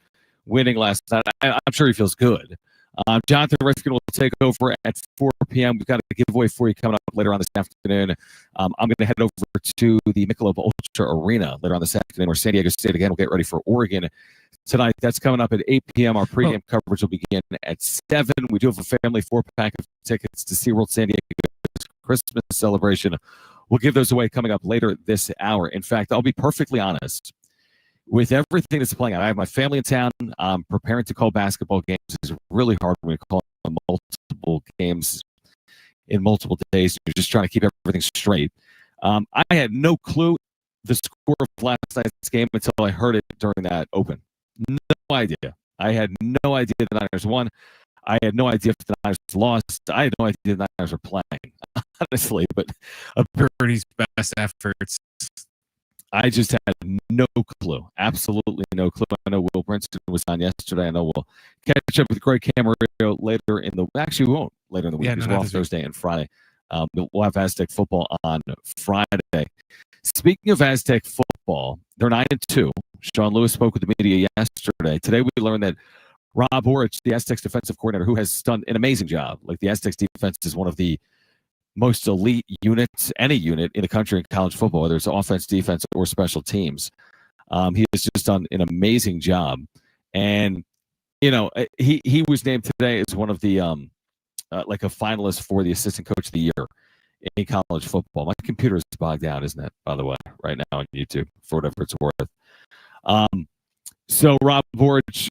winning last night. I'm sure he feels good. Jonathan Rifkin will take over at 4 p.m. We've got a giveaway for you coming up later on this afternoon. I'm going to head over to the Michelob Ultra Arena later on this afternoon, where San Diego State again will get ready for Oregon tonight. That's coming up at 8 p.m. Our pregame coverage will begin at 7. We do have a family 4-pack of tickets to SeaWorld San Diego's Christmas celebration. We'll give those away coming up later this hour. In fact, I'll be perfectly honest. With everything that's playing out, I have my family in town. I'm preparing to call basketball games. It's really hard when you call multiple games in multiple days. You're just trying to keep everything straight. I had no clue the score of last night's game until I heard it during that open. No idea. I had no idea the Niners won. I had no idea if the Niners lost. I had no idea the Niners were playing, honestly. But Birdie's best efforts. I just had no clue. Absolutely no clue. I know Will Brinson was on yesterday. I know we'll catch up with Greg Camarillo later in the... Actually, we won't later in the week. Yeah, because we're off Thursday and Friday. We'll have Aztec football on Friday. Speaking of Aztec football, they're 9-2. Sean Lewis spoke with the media yesterday. Today we learned that Rob Orich, the Aztecs defensive coordinator, who has done an amazing job. Like, the Aztecs defense is one of the most elite units, any unit in the country in college football, whether it's offense, defense, or special teams. He has just done an amazing job. And, you know, he was named today as one of the, like a finalist for the assistant coach of the year in college football. My computer is bogged down, isn't it, by the way, right now on YouTube, for whatever it's worth. So Rob Orich,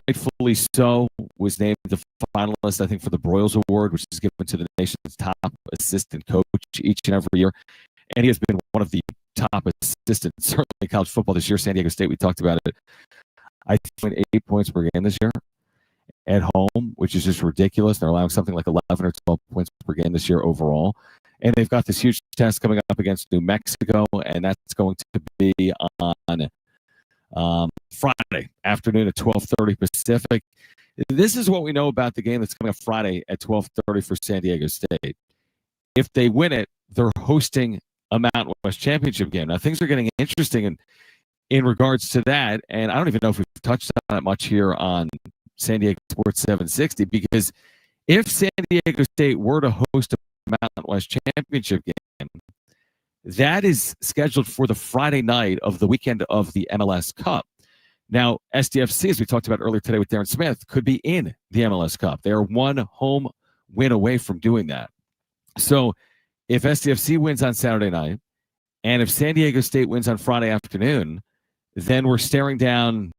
rightfully so, was named the finalist, I think, for the Broyles Award, which is given to the nation's top assistant coach each and every year. And he has been one of the top assistants, certainly in college football this year. San Diego State, we talked about it. I think 8 points per game this year at home, which is just ridiculous. They're allowing something like 11 or 12 points per game this year overall. And they've got this huge test coming up against New Mexico, and that's going to be on Friday afternoon at 12:30 Pacific. This is what we know about the game that's coming up Friday at 12:30 for San Diego State. If they win it, they're hosting a Mountain West Championship game. Now, things are getting interesting in regards to that, and I don't even know if we've touched on it much here on San Diego Sports 760, because if San Diego State were to host a Mountain West Championship game, that is scheduled for the Friday night of the weekend of the MLS Cup. Now, SDFC, as we talked about earlier today with Darren Smith, could be in the MLS Cup. They are one home win away from doing that. So if SDFC wins on Saturday night, and if San Diego State wins on Friday afternoon, then we're staring down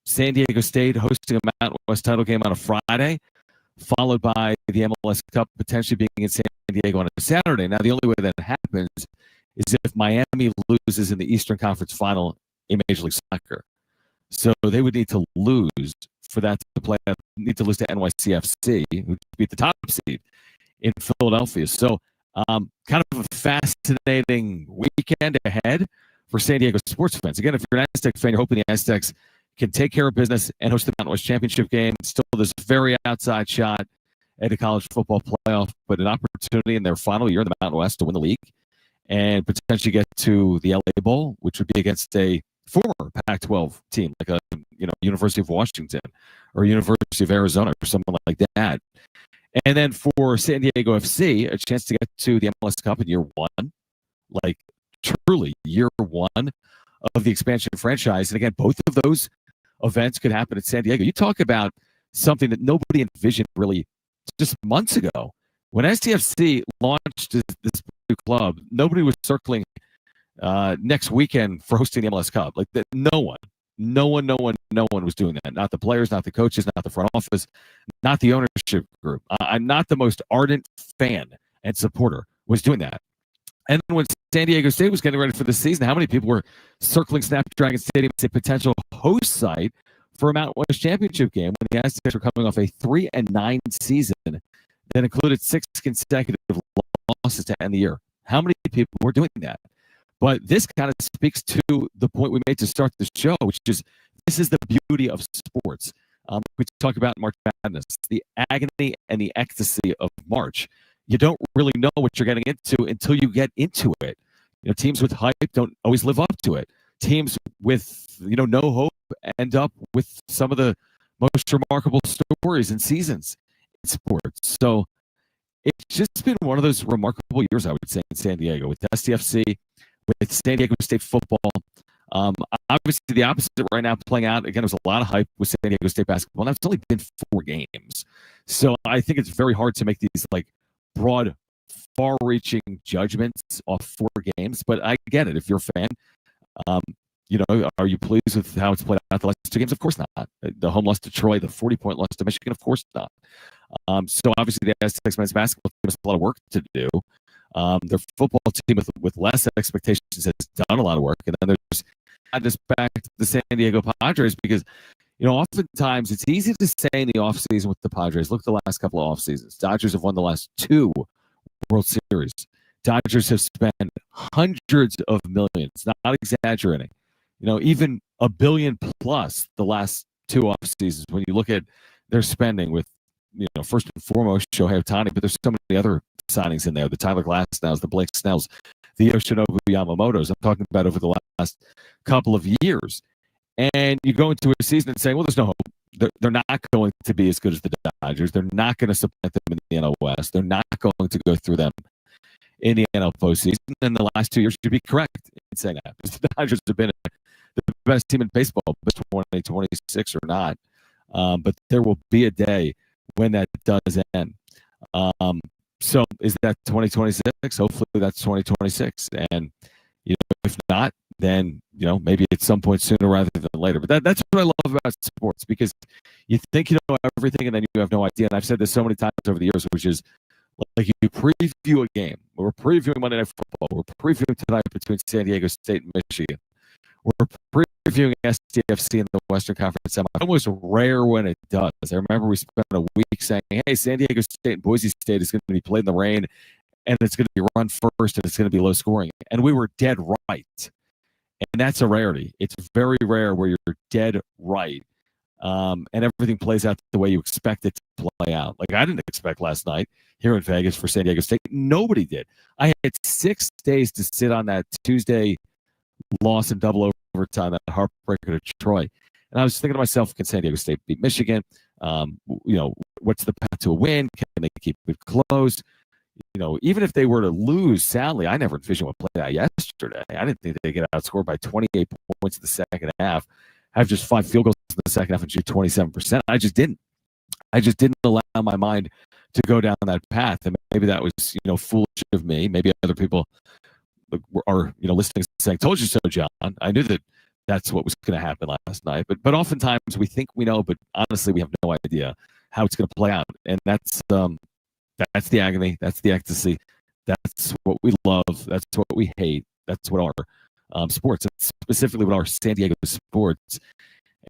San Diego State hosting a Mountain West title game on a Friday, followed by the MLS Cup potentially being in San Diego on a Saturday. Now, the only way that happens is if Miami loses in the Eastern Conference Final in Major League Soccer. So they would need to lose for that to play out, need to lose to NYCFC, who beat the top seed in Philadelphia. So kind of a fascinating weekend ahead for San Diego sports fans. Again, if you're an Aztec fan, you're hoping the Aztecs can take care of business and host the Mountain West Championship game. Still this very outside shot at a college football playoff, but an opportunity in their final year in the Mountain West to win the league and potentially get to the LA Bowl, which would be against a former Pac-12 team like a University of Washington or University of Arizona or someone like that. And then for San Diego FC, a chance to get to the MLS Cup in year one, like truly year one of the expansion franchise. And again, both of those events could happen at San Diego. You talk about something that nobody envisioned really just months ago. When SDFC launched this new club, nobody was circling next weekend for hosting the MLS Cup. Like no one was doing that. Not the players, not the coaches, not the front office, not the ownership group. I'm not the most ardent fan and supporter was doing that. And then when San Diego State was getting ready for the season, how many people were circling Snapdragon Stadium as a potential host site for a Mountain West Championship game when the Aztecs were coming off a 3-9 season that included 6 consecutive losses to end the year? How many people were doing that? But this kind of speaks to the point we made to start the show, which is this is the beauty of sports. We talk about March Madness, the agony and the ecstasy of March. You don't really know what you're getting into until you get into it. Teams with hype don't always live up to it. Teams with no hope end up with some of the most remarkable stories and seasons in sports. So it's just been one of those remarkable years, I would say, in San Diego with SDFC, with San Diego State football. Obviously, the opposite right now playing out. Again, there's a lot of hype with San Diego State basketball. Now, it's only been 4 games. So I think it's very hard to make these broad, far-reaching judgments off 4 games. But I get it. If you're a fan, are you pleased with how it's played out the last 2 games? Of course not. The home loss to Troy, the 40-point loss to Michigan, of course not. So obviously the Aztecs men's basketball team has a lot of work to do. Their football team with less expectations has done a lot of work. And then there's this back to the San Diego Padres because, oftentimes it's easy to say in the offseason with the Padres, look at the last couple of off seasons. Dodgers have won the last 2 World Series. Dodgers have spent hundreds of millions, not exaggerating, even $1 billion plus the last 2 off seasons. When you look at their spending with, first and foremost, Shohei Ohtani, but there's so many other signings in there. The Tyler Glasnows, the Blake Snells, the Yoshinobu Yamamotos. I'm talking about over the last couple of years. And you go into a season and say, well, there's no hope. They're not going to be as good as the Dodgers. They're not going to supplant them in the NL West. They're not going to go through them in the NL postseason. And the last 2 years should be correct in saying that. Because the Dodgers have been the best team in baseball, best 2026 or not. But there will be a day when that does end. So is that 2026? Hopefully that's 2026. And if not, then maybe at some point sooner rather than later. But that's what I love about sports, because you think you know everything and then you have no idea. And I've said this so many times over the years, which is like you preview a game. We're previewing Monday Night Football. We're previewing tonight between San Diego State and Michigan. We're previewing SDFC in the Western Conference semi. It's almost rare when it does. I remember we spent a week saying, hey, San Diego State and Boise State is going to be played in the rain, and it's going to be run first, and it's going to be low scoring. And we were dead right. And that's a rarity. It's very rare where you're dead right. And everything plays out the way you expect it to play out. Like I didn't expect last night here in Vegas for San Diego State. Nobody did. I had 6 days to sit on that Tuesday loss in double overtime, that heartbreaker to Troy. And I was thinking to myself, can San Diego State beat Michigan? What's the path to a win? Can they keep it close? Even if they were to lose, sadly, I never envisioned what played out yesterday. I didn't think they'd get outscored by 28 points in the second half. Have just 5 field goals in the second half and shoot 27%. I just didn't allow my mind to go down that path. And maybe that was, foolish of me. Maybe other people are, listening saying, told you so, John. I knew that that's what was going to happen last night. But oftentimes we think we know, but honestly, we have no idea how it's going to play out. And that's the agony. That's the ecstasy. That's what we love. That's what we hate. That's what our sports, specifically what our San Diego sports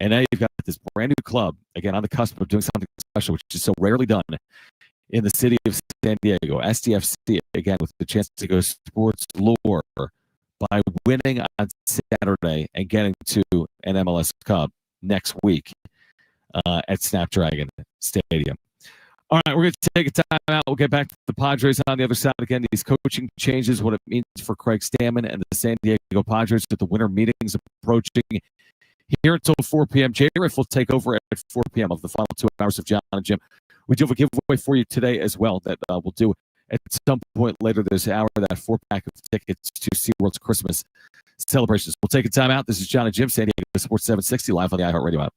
And now you've got this brand new club, again, on the cusp of doing something special, which is so rarely done in the city of San Diego. SDFC, again, with the chance to go sports lore by winning on Saturday and getting to an MLS Cup next week at Snapdragon Stadium. All right, we're going to take a time out. We'll get back to the Padres on the other side. Again, these coaching changes, what it means for Craig Stammen and the San Diego Padres with the winter meetings approaching here until 4 p.m. J-Riff will take over at 4 p.m. of the final 2 hours of Jon and Jim. We do have a giveaway for you today as well that we'll do at some point later this hour, that 4-pack of tickets to SeaWorld's Christmas celebrations. We'll take a time out. This is Jon and Jim, San Diego Sports 760, live on the iHeartRadio app.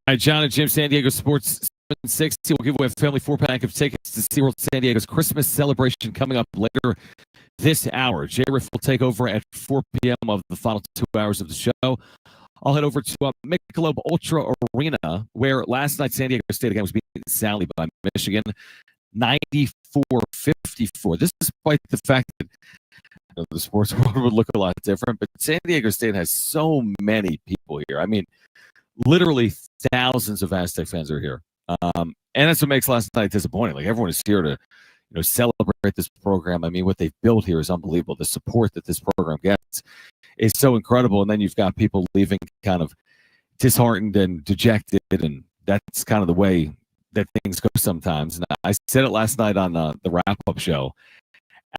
right, John and Jim, San Diego Sports 760. We'll give away a family 4-pack of tickets to SeaWorld San Diego's Christmas celebration coming up later this hour. J-Riff will take over at 4 p.m. of the final 2 hours of the show. I'll head over to Michelob Ultra Arena, where last night San Diego State again was beaten soundly by Michigan, 94-54. This is despite the fact that the sports world would look a lot different, but San Diego State has so many people here. I mean, literally thousands of Aztec fans are here. And that's what makes last night disappointing. Like, everyone is here to celebrate this program. I mean, what they've built here is unbelievable. The support that this program gets is so incredible. And then you've got people leaving kind of disheartened and dejected, and that's kind of the way that things go sometimes. And I said it last night on the wrap-up show.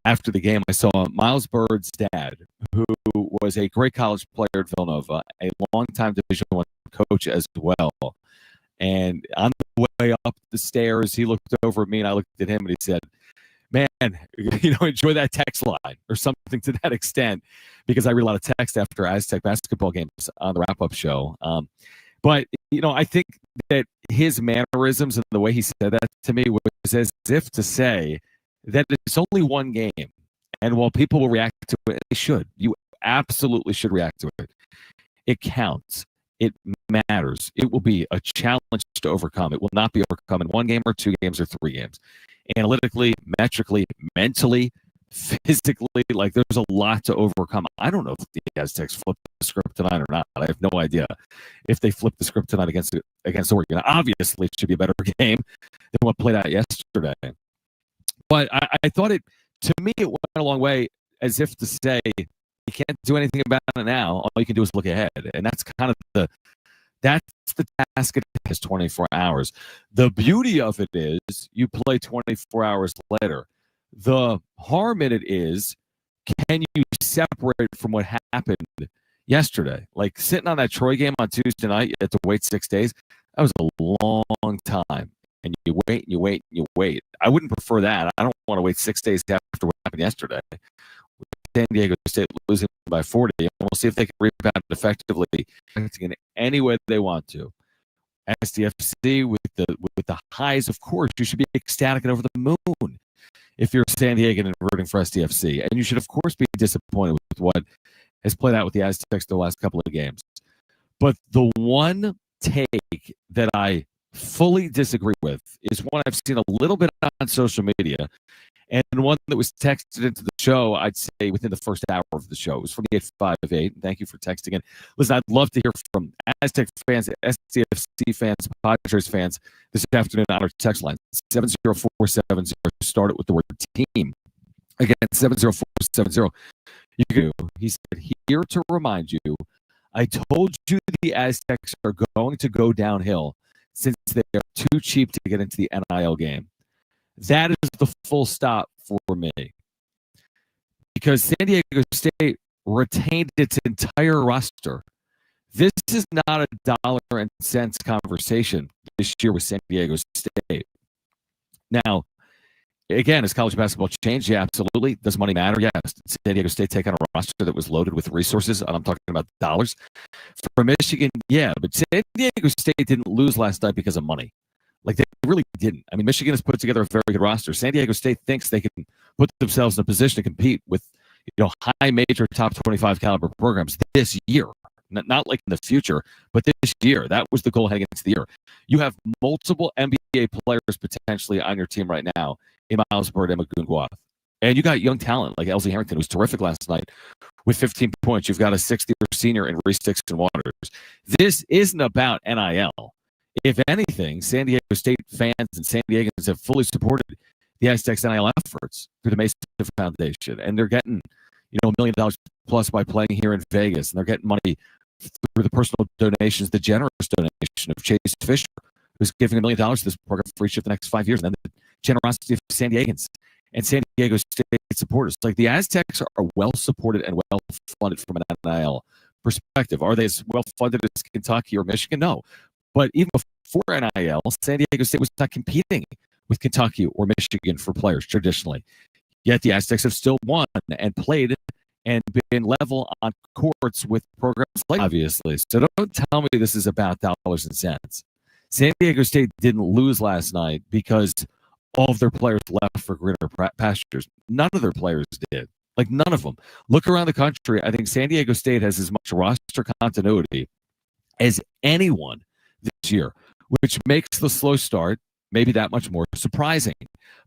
After the game, I saw Miles Bird's dad, who was a great college player at Villanova, a longtime Division I coach as well. And on the way up the stairs, he looked over at me, and I looked at him, and he said, "Man, enjoy that text line," or something to that extent, because I read a lot of text after Aztec basketball games on the wrap-up show. But I think that his mannerisms and the way he said that to me was as if to say that it's only one game. And while people will react to it, they should. You absolutely should react to it. It counts. It matters. It will be a challenge to overcome. It will not be overcome in 1 game or 2 games or 3 games. Analytically, metrically, mentally, physically, like, there's a lot to overcome. I don't know if the Aztecs flip the script tonight or not. I have no idea if they flip the script tonight against Oregon. Obviously, it should be a better game than what played out yesterday. But I thought to me, it went a long way, as if to say, you can't do anything about it now. All you can do is look ahead. And that's kind of the task it is, 24 hours. The beauty of it is you play 24 hours later. The harm in it is, can you separate from what happened yesterday? Like, sitting on that Troy game on Tuesday night, you had to wait 6 days. That was a long time. And you wait, and you wait, and you wait. I wouldn't prefer that. I don't want to wait 6 days after what happened yesterday. San Diego State losing by 40, and we'll see if they can rebound effectively in any way they want to. SDFC with the highs, of course, you should be ecstatic and over the moon if you're San Diego and rooting for SDFC. And you should, of course, be disappointed with what has played out with the Aztecs the last couple of games. But the one take that I fully disagree with is one I've seen a little bit on social media, and one that was texted into the show, I'd say, within the first hour of the show. It was from the 858. Thank you for texting in. Listen, I'd love to hear from Aztec fans, SCFC fans, Padres fans this afternoon on our text line, 70470. Start it with the word team. Again, 70470. He said, "Here to remind you, I told you the Aztecs are going to go downhill since they are too cheap to get into the NIL game." That is the full stop for me. Because San Diego State retained its entire roster. This is not a dollar and cents conversation this year with San Diego State. Now, again, has college basketball changed? Yeah, absolutely. Does money matter? Yes. Did San Diego State take on a roster that was loaded with resources? And I'm talking about dollars. For Michigan, yeah. But San Diego State didn't lose last night because of money. Like, they really didn't. I mean, Michigan has put together a very good roster. San Diego State thinks they can put themselves in a position to compete with, high major top 25 caliber programs this year. Not like in the future, but this year. That was the goal heading into the year. You have multiple NBA players potentially on your team right now in Miles Bird and Magoon Guath. And you got young talent like Elsie Harrington, who was terrific last night with 15 points. You've got a 6th-year senior in Reese Dixon Waters. This isn't about NIL. If anything, San Diego State fans and San Diegans have fully supported the Aztecs NIL efforts through the Mason Foundation. And they're getting, $1 million plus by playing here in Vegas. And they're getting money through the personal donations, the generous donation of Chase Fisher, who's giving $1 million to this program for each of the next 5 years. And then the generosity of San Diegans and San Diego State supporters. Like, the Aztecs are well supported and well funded from an NIL perspective. Are they as well funded as Kentucky or Michigan? No. But even before NIL, San Diego State was not competing with Kentucky or Michigan for players traditionally. Yet the Aztecs have still won and played and been level on courts with programs like, obviously. So don't tell me this is about dollars and cents. San Diego State didn't lose last night because all of their players left for greener pastures. None of their players did. Like, none of them. Look around the country. I think San Diego State has as much roster continuity as anyone this year, which makes the slow start maybe that much more surprising.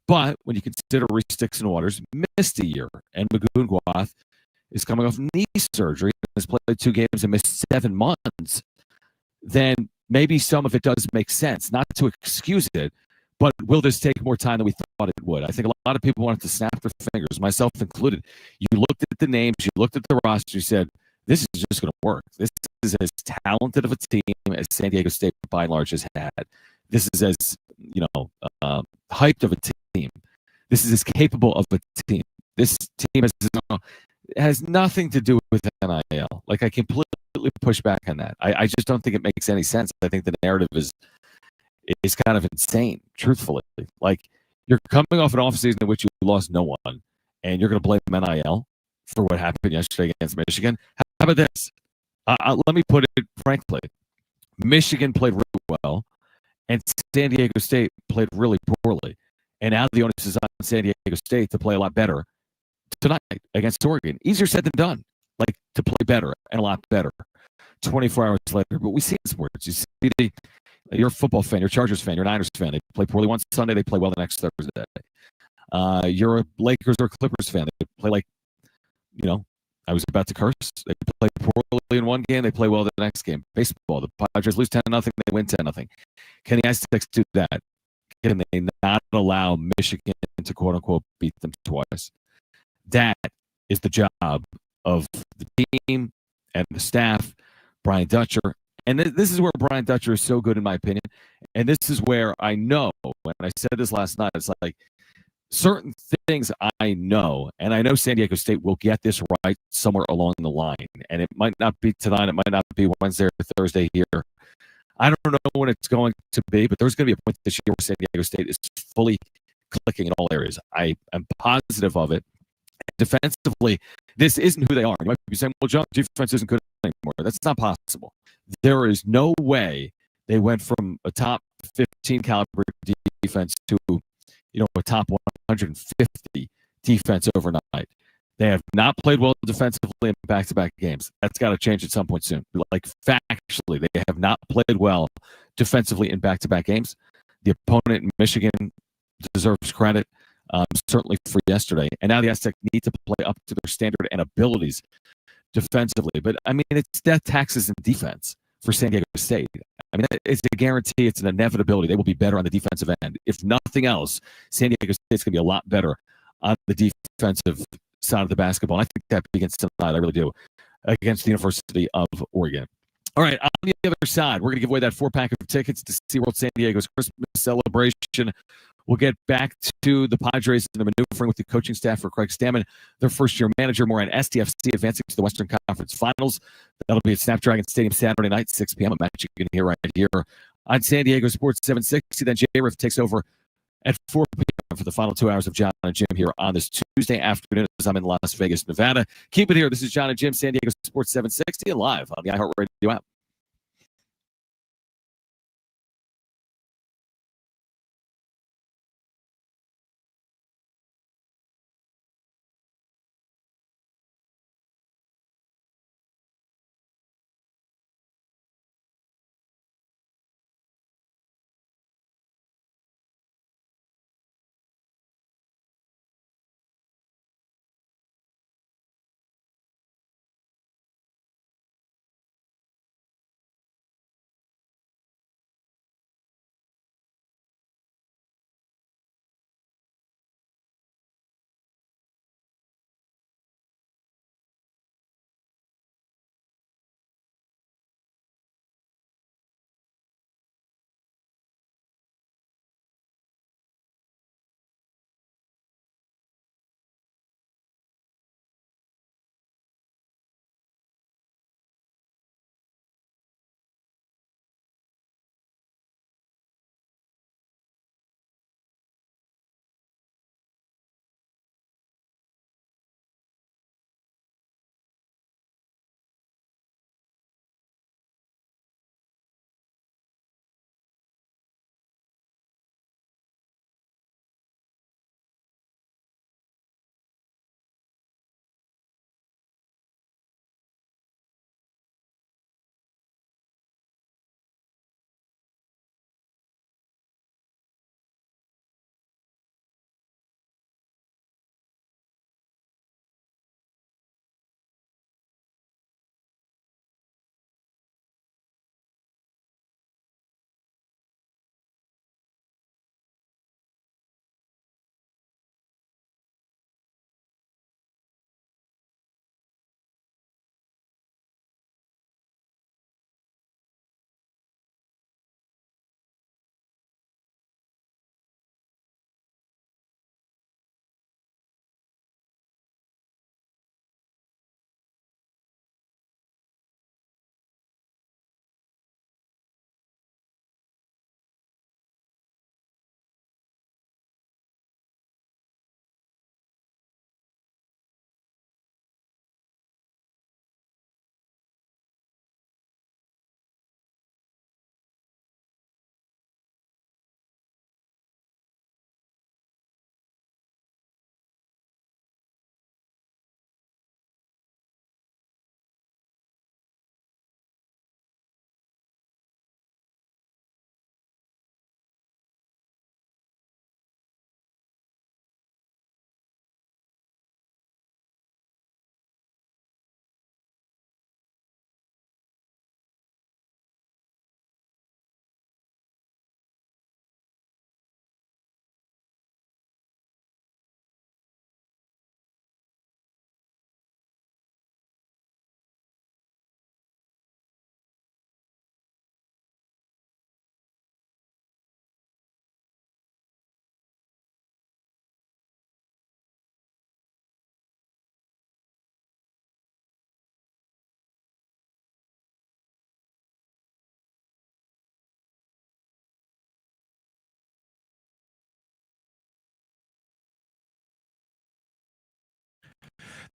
But when you consider Reese Dixon Waters missed a year and Magoon Guath is coming off knee surgery and has played 2 games and missed 7 months, then maybe some of it does make sense. Not to excuse it, but will this take more time than we thought it would? I think a lot of people wanted to snap their fingers, myself included. You looked at the names, you looked at the roster, you said, this is just going to work. This is as talented of a team as San Diego State, by and large, has had. This is as, hyped of a team. This is as capable of a team. This team has nothing to do with NIL. Like, I completely push back on that. I just don't think it makes any sense. I think the narrative is kind of insane, truthfully. Like, you're coming off an offseason in which you lost no one, and you're going to blame NIL for what happened yesterday against Michigan. How about this? Let me put it frankly. Michigan played really well, and San Diego State played really poorly. And now the onus is on San Diego State to play a lot better tonight against Oregon. Easier said than done. Like, to play better and a lot better 24 hours later. But we see in sports. You see you're a football fan, you're a Chargers fan, you're a Niners fan. They play poorly one Sunday, they play well the next Thursday. You're a Lakers or Clippers fan. They play like, I was about to curse. They play poorly in one game, they play well the next game. Baseball, the Padres lose 10-0, they win 10-0. Can the Aztecs do that? Can they not allow Michigan to quote-unquote beat them twice? That is the job of the team and the staff, Brian Dutcher. And this is where Brian Dutcher is so good, in my opinion. And this is where I know, when I said this last night, it's like certain things I know, and I know San Diego State will get this right somewhere along the line. And it might not be tonight, it might not be Wednesday or Thursday here. I don't know when it's going to be, but there's going to be a point this year where San Diego State is fully clicking in all areas. I am positive of it. Defensively, this isn't who they are. You might be saying, well, Jon, defense isn't good anymore. That's not possible. There is no way they went from a top 15 caliber defense to, a top 150 defense overnight. They have not played well defensively in back-to-back games. That's got to change at some point soon. Like, factually, they have not played well defensively in back-to-back games. The opponent in Michigan deserves credit, certainly for yesterday. And now the Aztecs need to play up to their standard and abilities defensively. But, I mean, it's death taxes in defense for San Diego State. I mean, it's a guarantee. It's an inevitability. They will be better on the defensive end. If nothing else, San Diego State's going to be a lot better on the defensive side of the basketball. And I think that begins tonight. I really do. Against the University of Oregon. All right, on the other side, we're going to give away that 4-pack of tickets to SeaWorld San Diego's Christmas celebration. We'll get back to the Padres and the maneuvering with the coaching staff for Craig Stammen, their first-year manager. More on SDFC advancing to the Western Conference Finals. That'll be at Snapdragon Stadium Saturday night, 6 p.m. A match you can hear right here on San Diego Sports 760. Then J-Riff takes over at 4 p.m. for the final 2 hours of Jon and Jim here on this Tuesday afternoon as I'm in Las Vegas, Nevada. Keep it here. This is Jon and Jim, San Diego Sports 760, and live on the iHeartRadio app.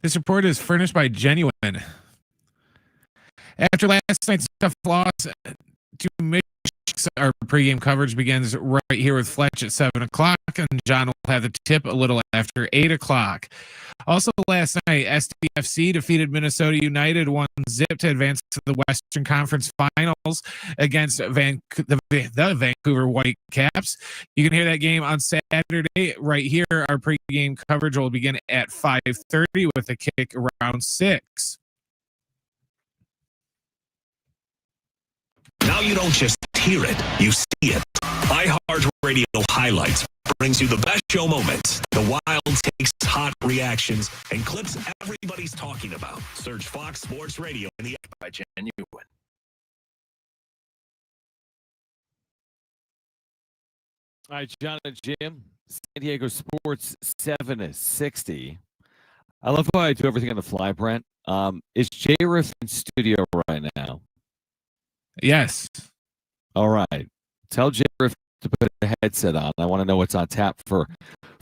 This report is furnished by Genuine. After last night's tough loss to Michigan, our pregame coverage begins right here with Fletch at 7 o'clock, and John will have the tip a little after 8 o'clock. Also last night, SDFC defeated Minnesota United 1-0 to advance to the Western Conference Finals against the Vancouver Whitecaps. You can hear that game on Saturday right here. Our pregame coverage will begin at 5:30 with a kick around 6. Now you don't just hear it, you see it. iHeartRadio Highlights brings you the best show moments, the wild takes, hot reactions, and clips everybody's talking about. Search Fox Sports Radio in the app by Genuine. All right, Jon and Jim, San Diego Sports 760. I love how I do everything on the fly, Brent. Is J-Riff in studio right now? Yes. All right. Tell J-Riff to put a headset on. I want to know what's on tap for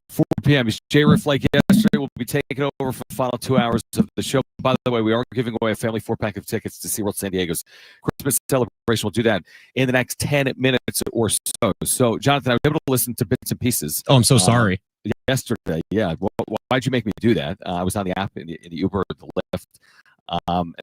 4 p.m. Is J-Riff like yesterday? We'll be taking over for the final 2 hours of the show. By the way, we are giving away a family 4-pack of tickets to SeaWorld San Diego's Christmas celebration. We'll do that in the next 10 minutes or so. So, Jonathan, I was able to listen to bits and pieces. Oh, I'm so sorry. Yesterday, yeah. Why'd you make me do that? I was on the app in the Uber, the Lyft.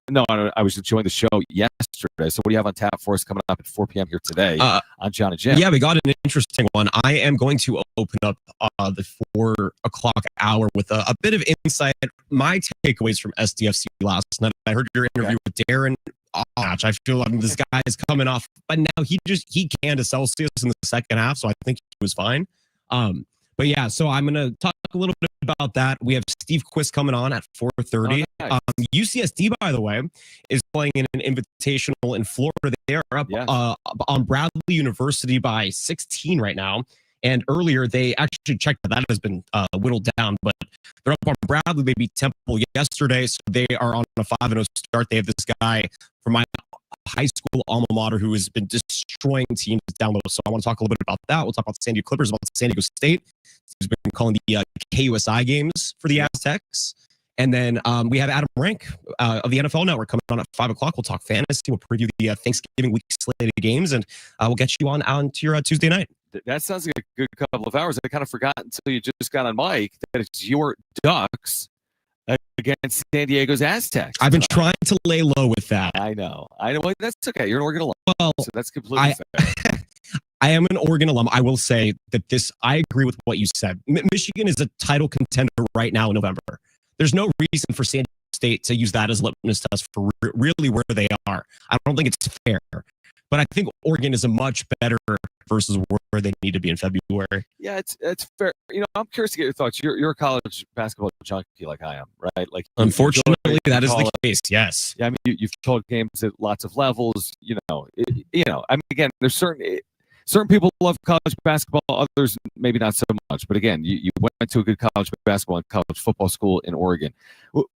No, I was enjoying the show yesterday. So what do you have on tap for us coming up at 4 p.m. here today on Jon and Jim? Yeah, we got an interesting one. I am going to open up the 4 o'clock hour with a bit of insight. My takeaways from SDFC last night. I heard your interview with Darren. I feel like this guy is coming off, but now he canned a Celsius in the second half, so I think he was fine. But yeah, so I'm going to talk a little bit about that. We have Steve Quist coming on at 4:30. Oh, nice. UCSD, by the way, is playing in an invitational in Florida. They are up on Bradley University by 16 right now. And earlier, they actually checked that has been whittled down, but they're up on Bradley. They beat Temple yesterday, so they are on a 5-0 start. They have this guy from my high school alma mater who has been destroying teams down low. So I want to talk a little bit about that. We'll talk about the San Diego Clippers, about San Diego State, who's been calling the KUSI games for the Aztecs. And then we have Adam Rank of the NFL Network coming on at 5 o'clock. We'll talk fantasy. We'll preview the Thanksgiving week slate of games, and we'll get you on to your Tuesday night. That sounds like a good couple of hours. I kind of forgot until you just got on mic that it's your Ducks against San Diego's Aztecs. I've been trying to lay low with that. I know. Well, that's okay. You're an Oregon alum, so that's completely fair. I am an Oregon alum. I will say that I agree with what you said. Michigan is a title contender right now in November. There's no reason for San Diego State to use that as litmus test for really where they are. I don't think it's fair. But I think Oregon is a much better versus where they need to be in February. Yeah, it's fair. I'm curious to get your thoughts. You're a college basketball junkie like I am, right? Like, unfortunately, that is the case. Yes. Yeah, I mean, you've told games at lots of levels. I mean, again, there's certain people love college basketball, others maybe not so much. But again, you went to a good college basketball and college football school in Oregon.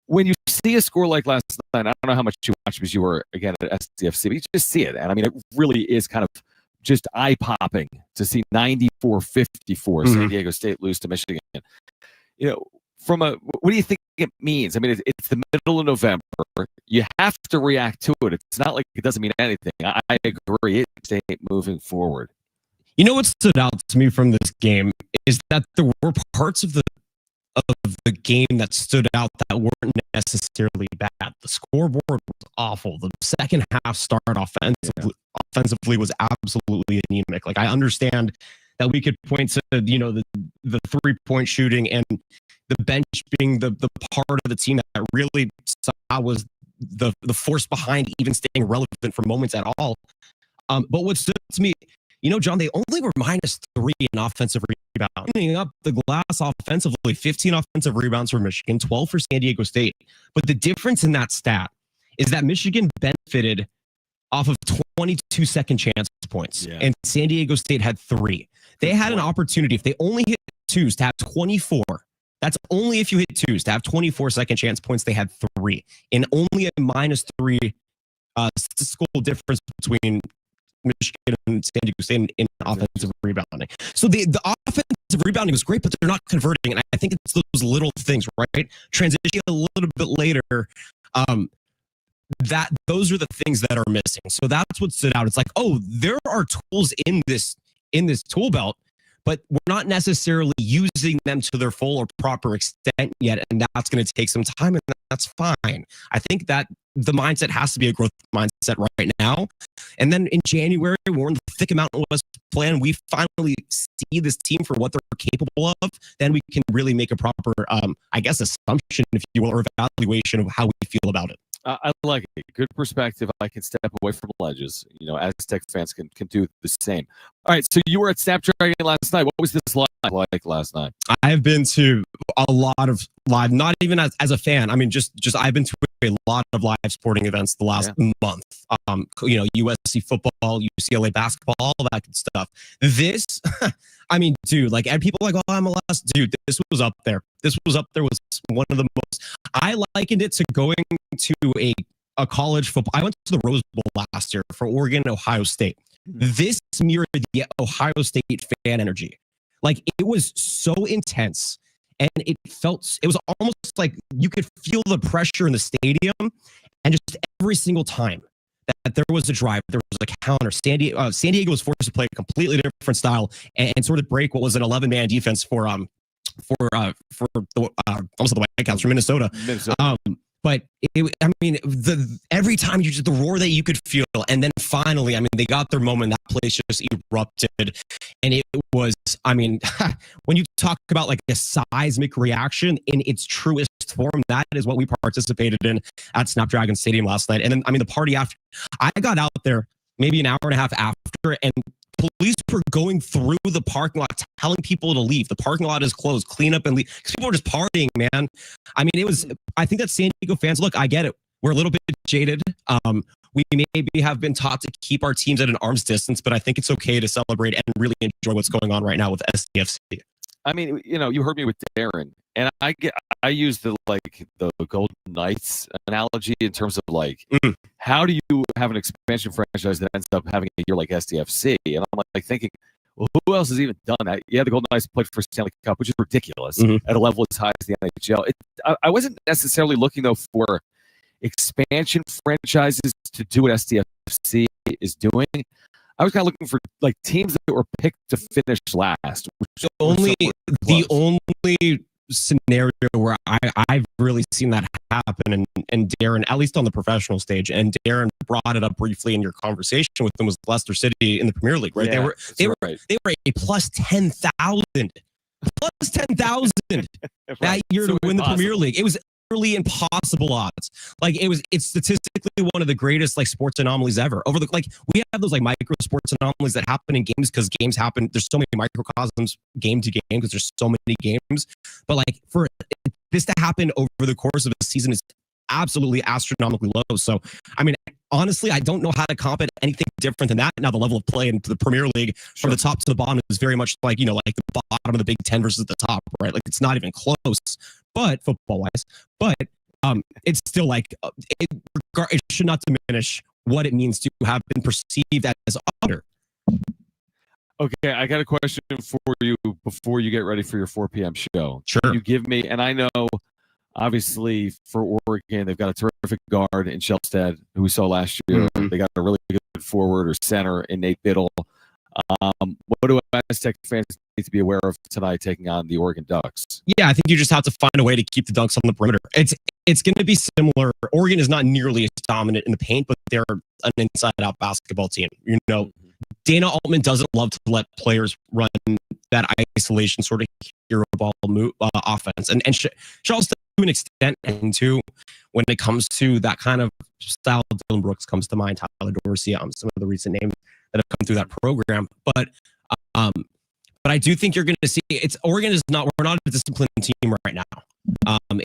When you see a score like last night, I don't know how much you watched because you were, again, at SDFC, but you just see it. And I mean, it really is kind of just eye-popping to see 94-54 San Diego State lose to Michigan. What do you think it means? I mean, it's the middle of November. You have to react to it. It's not like it doesn't mean anything. I agree. It's moving forward. You know what stood out to me from this game is that there were parts of the game that stood out that weren't necessarily bad. The scoreboard was awful. The second half start offensively was absolutely anemic. Like, I understand that we could point to the 3-point shooting and the bench being the part of the team that really was the force behind even staying relevant for moments at all. But what stood out to me, John, they only were -3 in offensive rebound. Opening up the glass offensively, 15 offensive rebounds for Michigan, 12 for San Diego State. But the difference in that stat is that Michigan benefited off of 22 second chance points, and San Diego State had 3. They had an opportunity, if they only hit twos, to have 24. That's only if you hit twos, to have 24 second chance points. They had 3, and only a -3 statistical difference between Michigan and San Diego State in offensive rebounding. So the offense rebounding was great, but they're not converting. And I think it's those little things, right? Transitioning a little bit later, that those are the things that are missing. So that's what stood out. It's like, oh, there are tools in this tool belt, but we're not necessarily using them to their full or proper extent yet, and that's going to take some time, and that's fine. I think that the mindset has to be a growth mindset right now. And then in January, when we're in the thick of Mountain West plan, we finally see this team for what they're capable of, then we can really make a proper, I guess, assumption, if you will, or evaluation of how we feel about it. I like it. Good perspective. I can step away from ledges. You know, Aztec fans can do the same. All right. So you were at Snapdragon last night. What was this like last night? I have been to a lot of live, not even as a fan. I mean, just I've been to a lot of live sporting events the last month. You know, USC football, UCLA basketball, all that good stuff. This, I mean, dude, like, and people are like, oh, MLS. Dude, this was up there. This was up there. Was one of the most. I likened it to going to a college football. I went to the Rose Bowl last year for Oregon and Ohio State. This mirrored the Ohio State fan energy. Like, it was so intense, and it was almost like you could feel the pressure in the stadium. And just every single time that there was a drive, there was a counter. San Diego was forced to play a completely different style and sort of break what was an 11-man defense for the almost the White Caps from Minnesota. But every time the roar that you could feel, and then finally, I mean, they got their moment. That place just erupted, and it was, I mean, when you talk about like a seismic reaction in its truest form, that is what we participated in at Snapdragon Stadium last night. And then, I mean, the party after, I got out there maybe an hour and a half after, and police were going through the parking lot telling people to leave. The parking lot is closed, clean up and leave. Because people were just partying, man. I mean, I think that San Diego fans, look, I get it. We're a little bit jaded. We maybe have been taught to keep our teams at an arm's distance, but I think it's okay to celebrate and really enjoy what's going on right now with SDFC. I mean, you know, you heard me with Darren, and I use the Golden Knights analogy in terms of like, how do you have an expansion franchise that ends up having a year like SDFC? And I'm like thinking, well, who else has even done that? Yeah, the Golden Knights played for Stanley Cup, which is ridiculous at a level as high as the NHL. I wasn't necessarily looking though for expansion franchises to do what SDFC is doing. I was kind of looking for like teams that were picked to finish last. The only scenario where I've really seen that happen, and Darren, at least on the professional stage, and Darren brought it up briefly in your conversation with them, was Leicester City in the Premier League, right? Yeah, they were a plus 10,000 that year to win the Premier League. It was literally impossible odds. Like, it's statistically one of the greatest like sports anomalies ever. We have those like micro sports anomalies that happen in games because games happen. There's so many microcosms game to game because there's so many games. But like, for this to happen over the course of a season is absolutely astronomically low. So, I mean, honestly, I don't know how to comp it anything different than that. Now, the level of play in the Premier League from the top to the bottom is very much like, you know, like the bottom of the Big Ten versus the top, right? Like, it's not even close, but football-wise. But it's still like, it should not diminish what it means to have been perceived as under. Okay, I got a question for you before you get ready for your 4 p.m. show. Sure. Can you give me, and I know, obviously, for Oregon, they've got a terrific guard in Shelstad, who we saw last year. They got a really good forward or center in Nate Biddle. What do Aztec fans need to be aware of tonight taking on the Oregon Ducks? Yeah, I think you just have to find a way to keep the Ducks on the perimeter. It's going to be similar. Oregon is not nearly as dominant in the paint, but they're an inside-out basketball team. You know, Dana Altman doesn't love to let players run that isolation sort of hero ball offense. And Charles, to an extent, and two, when it comes to that kind of style, Dylan Brooks comes to mind, Tyler Dorsey, some of the recent names that have come through that program. But I do think you're going to see Oregon is not, we're not a disciplined team right now.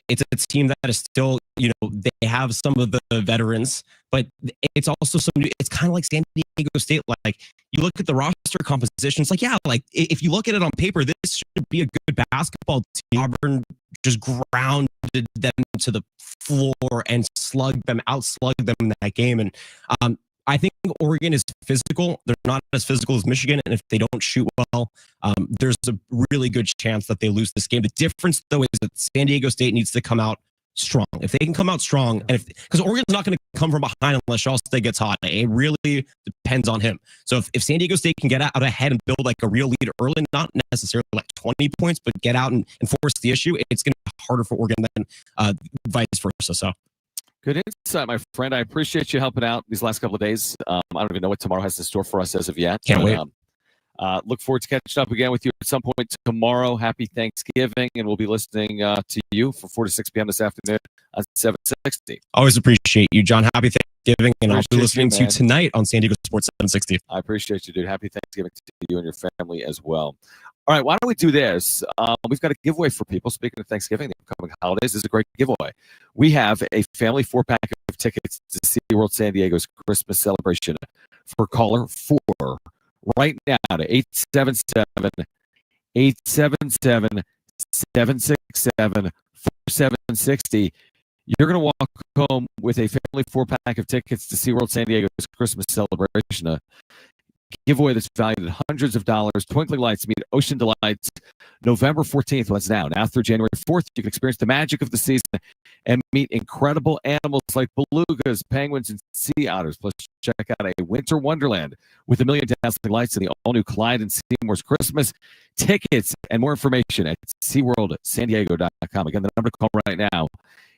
It's a team that is still, you know, they have some of the veterans, but it's also it's kind of like San Diego State. Like, you look at the roster composition, it's like, yeah, like if you look at it on paper, this should be a good basketball team. Auburn just grounded them to the floor and outslug them in that game. And I think Oregon is physical. They're not as physical as Michigan, and if they don't shoot well, there's a really good chance that they lose this game. The difference, though, is that San Diego State needs to come out strong. If they can come out strong, and because Oregon's not going to come from behind unless Shaw State gets hot, it really depends on him. So if San Diego State can get out ahead and build like a real lead early, not necessarily like 20 points, but get out and force the issue, it's going to be harder for Oregon than vice versa. So. Good insight, my friend. I appreciate you helping out these last couple of days. I don't even know what tomorrow has in store for us as of yet. Can't wait. Look forward to catching up again with you at some point tomorrow. Happy Thanksgiving, and we'll be listening to you from 4 to 6 p.m. this afternoon on 760. Always appreciate you, John. Happy Thanksgiving, and I'll be listening to you man. tonight on San Diego Sports 760. I appreciate you, dude. Happy Thanksgiving to you and your family as well. All right, why don't we do this? We've got a giveaway for people. Speaking of Thanksgiving, the upcoming holidays, this is a great giveaway. We have a family 4-pack of tickets to SeaWorld San Diego's Christmas celebration for caller 4 right now to 877-767-4760. You're going to walk home with a family 4-pack of tickets to SeaWorld San Diego's Christmas celebration. A giveaway that's valued at hundreds of dollars. Twinkling Lights meet Ocean Delights November 14th. What's now through January 4th. You can experience the magic of the season and meet incredible animals like belugas, penguins, and sea otters. Plus, check out a winter wonderland with a million dazzling lights and the all-new Clyde and Seymour's Christmas. Tickets and more information at SeaWorldSanDiego.com. Again, the number to call right now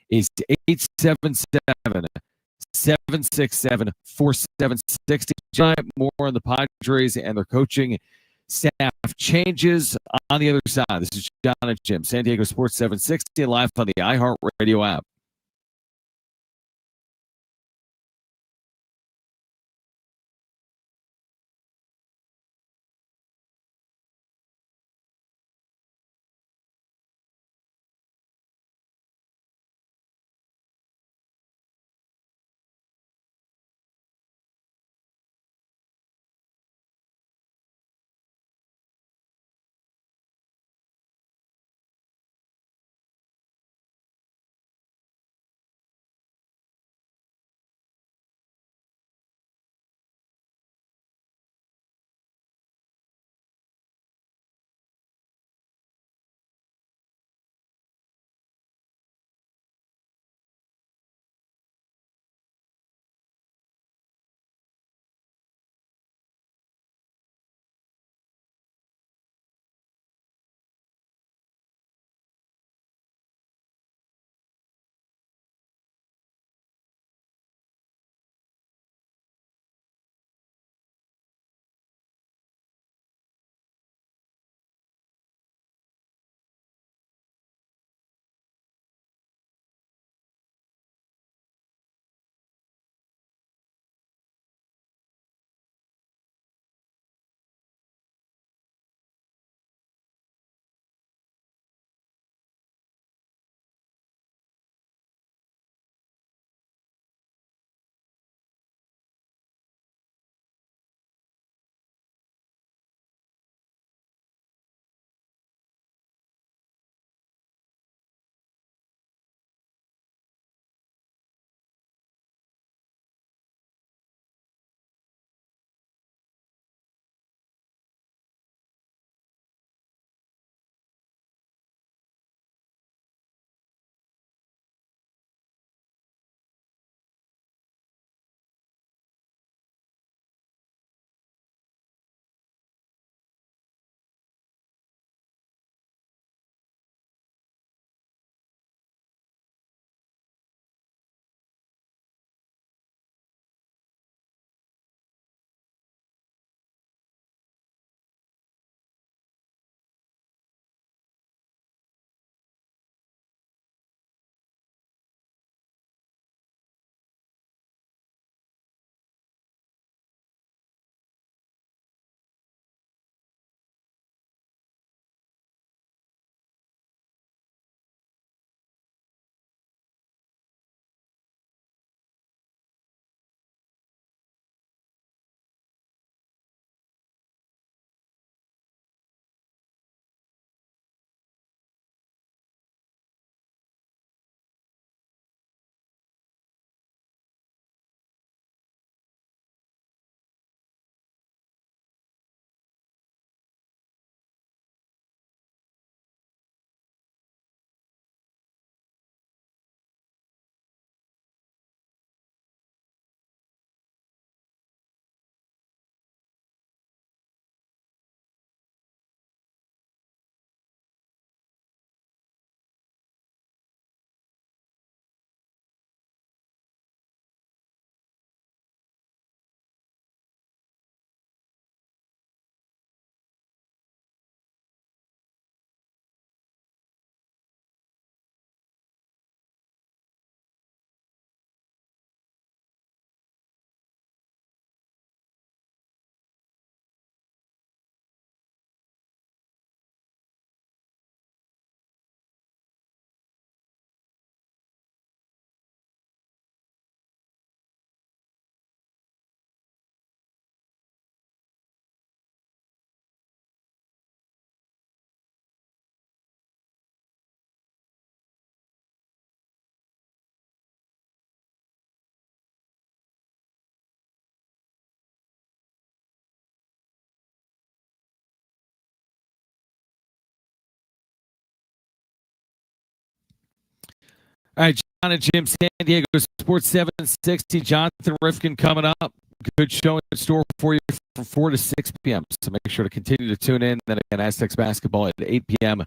is 877-767-4760. Giant more on the Padres and their coaching staff changes on the other side. This is Jon and Jim, San Diego Sports 760, live on the iHeartRadio app. All right, John and Jim, San Diego Sports 760. Jonathan Rifkin coming up. Good show in store for you from 4 to 6 p.m. So make sure to continue to tune in. Then again, Aztecs basketball at 8 p.m.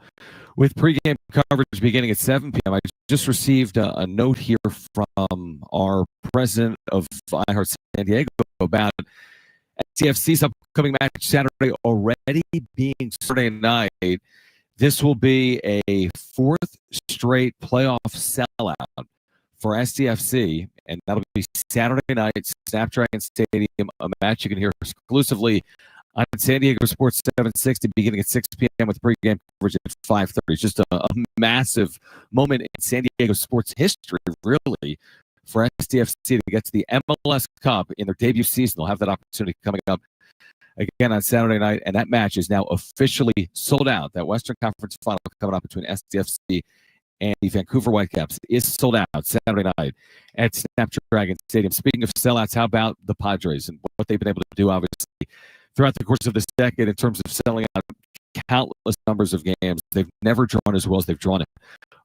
with pregame coverage beginning at 7 p.m. I just received a note here from our president of iHeart San Diego about CFC's upcoming match Saturday already being Saturday night. This will be a fourth straight playoff sellout for SDFC, and that'll be Saturday night, Snapdragon Stadium, a match you can hear exclusively on San Diego Sports 760 beginning at 6 p.m. with pregame coverage at 5:30. It's just a massive moment in San Diego sports history, really, for SDFC to get to the MLS Cup in their debut season. They'll have that opportunity coming up again on Saturday night, and that match is now officially sold out. That Western Conference final coming up between SDFC and the Vancouver Whitecaps is sold out Saturday night at Snapdragon Stadium. Speaking of sellouts, how about the Padres and what they've been able to do, obviously, throughout the course of this decade in terms of selling out countless numbers of games. They've never drawn as well as they've drawn it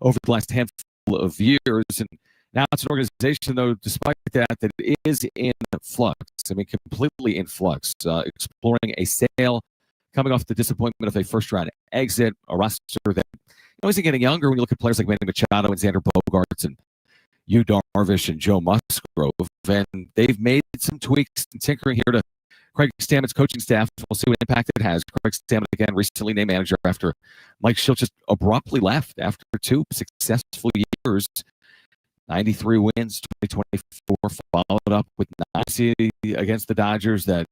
over the last handful of years. And now it's an organization, though, despite that it is in flux. I mean, completely in flux, exploring a sale, coming off the disappointment of a first-round exit, a roster that isn't getting younger when you look at players like Manny Machado and Xander Bogaerts and Yu Darvish and Joe Musgrove. And they've made some tweaks and tinkering here to Craig Stammen's coaching staff. We'll see what impact it has. Craig Stammen, again, recently named manager after Mike Schilt just abruptly left after 2 successful years. 93 wins, 2024, followed up with 90 against the Dodgers. That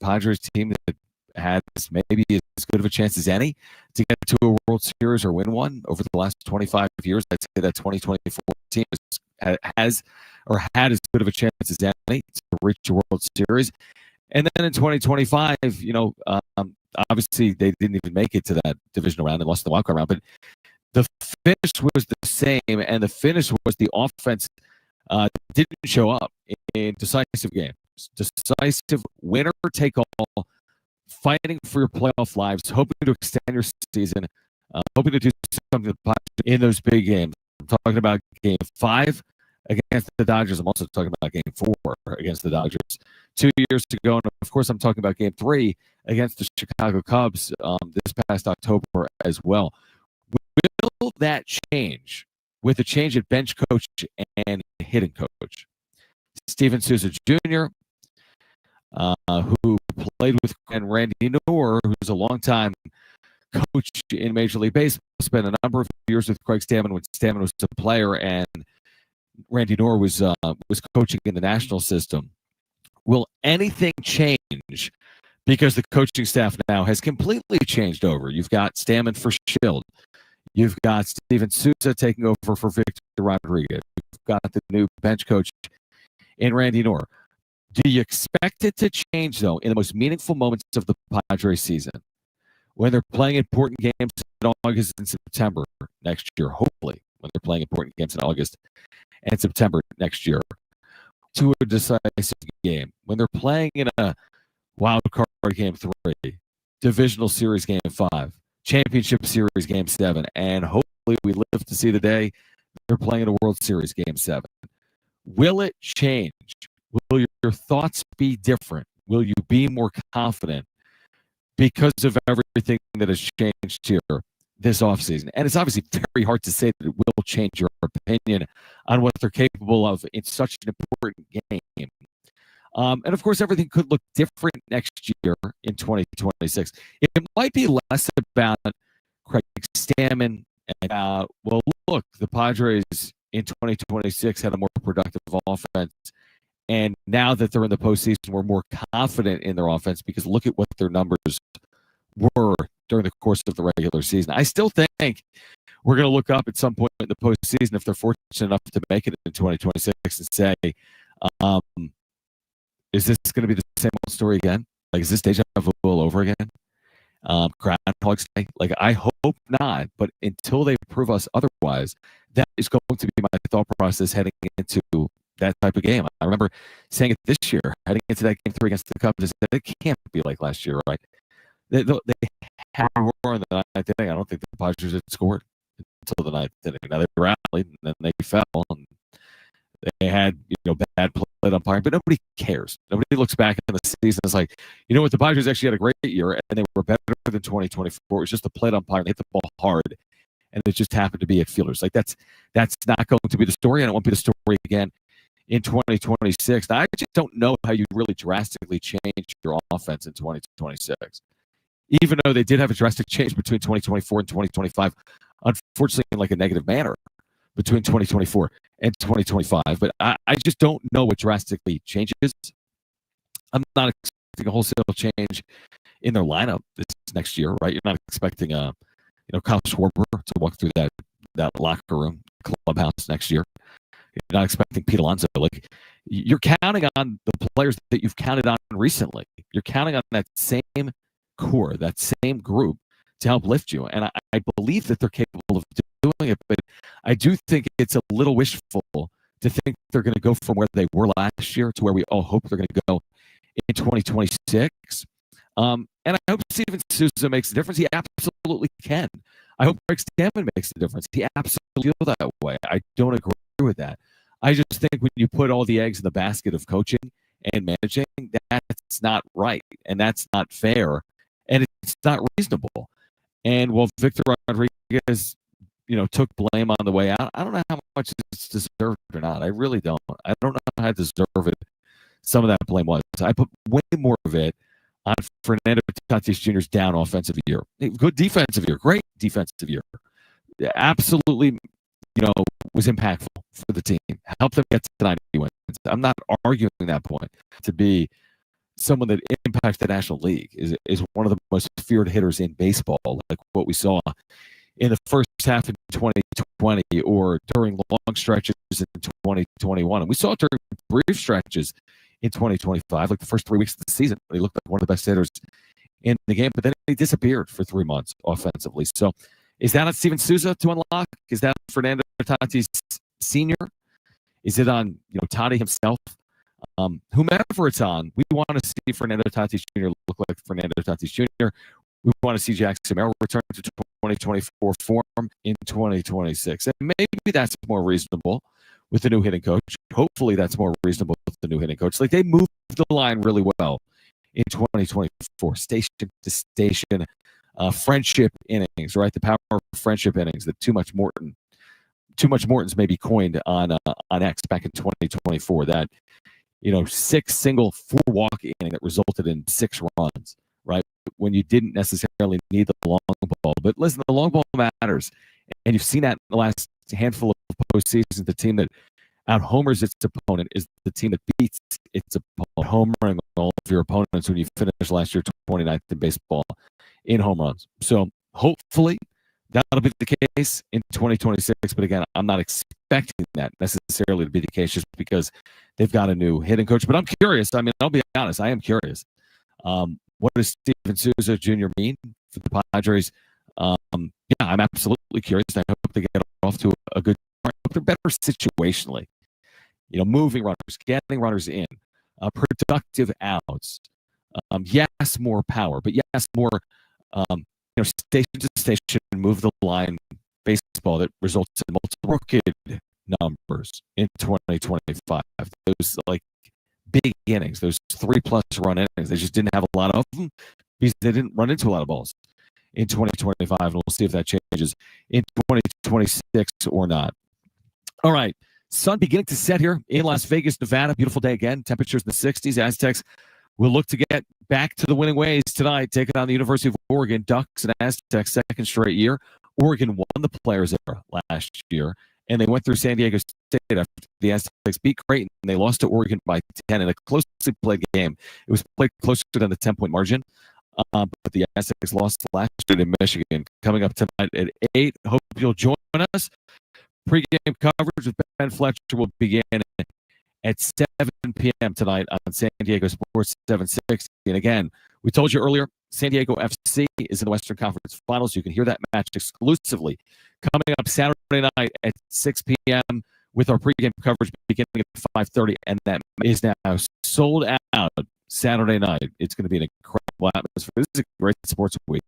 Padres team that had maybe as good of a chance as any to get to a World Series or win one over the last 25 years. I'd say that 2024 team has or had as good of a chance as any to reach a World Series. And then in 2025, obviously they didn't even make it to that divisional round and lost the wildcard round. But the finish was the same, and the finish was the offense didn't show up in decisive games. Decisive winner-take-all, fighting for your playoff lives, hoping to extend your season, hoping to do something in those big games. I'm talking about Game 5 against the Dodgers. I'm also talking about Game 4 against the Dodgers 2 years ago. And, of course, I'm talking about Game 3 against the Chicago Cubs this past October as well. Will that change with a change at bench coach and hitting coach? Steven Souza Jr., who played with and Randy Noor, who's a longtime coach in Major League Baseball, spent a number of years with Craig Stammen when Stammen was a player and Randy Noor was coaching in the national system. Will anything change because the coaching staff now has completely changed over? You've got Stammen for Schild. You've got Steven Souza taking over for Victor Rodriguez. You've got the new bench coach in Randy Noor. Do you expect it to change, though, in the most meaningful moments of the Padres season, when they're playing important games in August and September next year, hopefully, when they're playing important games in August and September next year, to a decisive game, when they're playing in a wild card Game 3, divisional series Game 5, championship series Game 7, and hopefully we live to see the day they're playing in a World Series Game 7. Will it change? Will your thoughts be different? Will you be more confident because of everything that has changed here this offseason? And it's obviously very hard to say that it will change your opinion on what they're capable of in such an important game. And of course, everything could look different next year in 2026. It might be less about Craig Stammen and well, look, the Padres in 2026 had a more productive offense. And now that they're in the postseason, we're more confident in their offense because look at what their numbers were during the course of the regular season. I still think we're going to look up at some point in the postseason if they're fortunate enough to make it in 2026 and say, is this going to be the same old story again? Like, is this deja vu all over again? Groundhog's Day? Like, I hope not. But until they prove us otherwise, that is going to be my thought process heading into that type of game. I remember saying it this year, heading into that Game 3 against the Cubs, that it can't be like last year, right? They had more in the ninth inning. I don't think the Padres had scored until the ninth inning. Now they rallied and then they fell and they had bad play umpire, but nobody cares. Nobody looks back in the season. It's like, what, the Padres actually had a great year and they were better than 2024. It was just the play umpire. They hit the ball hard, and it just happened to be at fielders. Like that's not going to be the story, and it won't be the story again in 2026. Now, I just don't know how you really drastically change your offense in 2026. Even though they did have a drastic change between 2024 and 2025, unfortunately in like a negative manner between 2024 and 2025. But I just don't know what drastically changes. I'm not expecting a wholesale change in their lineup this next year, right? You're not expecting Kyle Schwarber to walk through that locker room, clubhouse next year. You're not expecting Pete Alonso. Like, you're counting on the players that you've counted on recently. You're counting on that same core, that same group to help lift you. And I believe that they're capable of doing it, but I do think it's a little wishful to think they're going to go from where they were last year to where we all hope they're going to go in 2026. And I hope Steven Souza makes a difference. He absolutely can. I hope Greg Stanman makes a difference. He absolutely feels that way. I don't agree with that. I just think when you put all the eggs in the basket of coaching and managing, that's not right, and that's not fair, and it's not reasonable. And while Victor Rodriguez, took blame on the way out, I don't know how much it's deserved or not. I really don't. I don't know how deserved some of that blame was. I put way more of it on Fernando Tatis Jr.'s down offensive year. Good defensive year, great defensive year. Absolutely, was impactful for the team. Helped them get to 90 wins. I'm not arguing that point. To be someone that impacts the National League is one of the most feared hitters in baseball, like what we saw in the first half in 2020 or during long stretches in 2021. And we saw it during brief stretches in 2025, like the first 3 weeks of the season. He looked like one of the best hitters in the game, but then he disappeared for 3 months offensively. So is that on Steven Souza to unlock? Is that Fernando Tatis Sr.? Is it on Toddy himself? Whomever it's on, we want to see Fernando Tatis Jr. look like Fernando Tatis Jr. We want to see Jackson Merrill return to 2024 form in 2026. And maybe that's more reasonable with the new hitting coach. Hopefully that's more reasonable with the new hitting coach. Like, they moved the line really well in 2024, station to station, friendship innings, right? The power of friendship innings that Too Much Morton's maybe coined on X back in 2024. That 6 single 4 walk inning that resulted in 6 runs, right? When you didn't necessarily need the long ball. But listen, the long ball matters, and you've seen that in the last handful of postseasons. The team that out homers its opponent is the team that beats its opponent. Homering all of your opponents when you finished last year 29th in baseball in home runs. So hopefully that'll be the case in 2026. But again, I'm not expecting that necessarily to be the case just because they've got a new hitting coach. But I'm curious. I mean, I'll be honest. I am curious. What does Steven Souza Jr. mean for the Padres? I'm absolutely curious. I hope they get off to a good start. I hope they're better situationally. Moving runners, getting runners in, productive outs. Yes, more power, but yes, more station to station, move the line baseball that results in multiple rookie numbers in 2025. Those big innings, those 3+ run innings. They just didn't have a lot of them because they didn't run into a lot of balls in 2025. And we'll see if that changes in 2026 or not. All right. Sun beginning to set here in Las Vegas, Nevada. Beautiful day again. Temperatures in the 60s. Aztecs will look to get back to the winning ways tonight, taking on the University of Oregon Ducks and Aztecs second straight year. Oregon won the Players Era last year, and they went through San Diego State after the Aztecs beat Creighton, and they lost to Oregon by 10 in a closely played game. It was played closer than the 10-point margin, but the Aztecs lost last year to Michigan. Coming up tonight at 8. Hope you'll join us. Pre-game coverage with Ben Fletcher will begin at 7 p.m. tonight on San Diego Sports 760. And again, we told you earlier, San Diego FC is in the Western Conference Finals. You can hear that match exclusively coming up Saturday night at 6 p.m. with our pregame coverage beginning at 5:30, and that is now sold out Saturday night. It's going to be an incredible atmosphere. This is a great sports week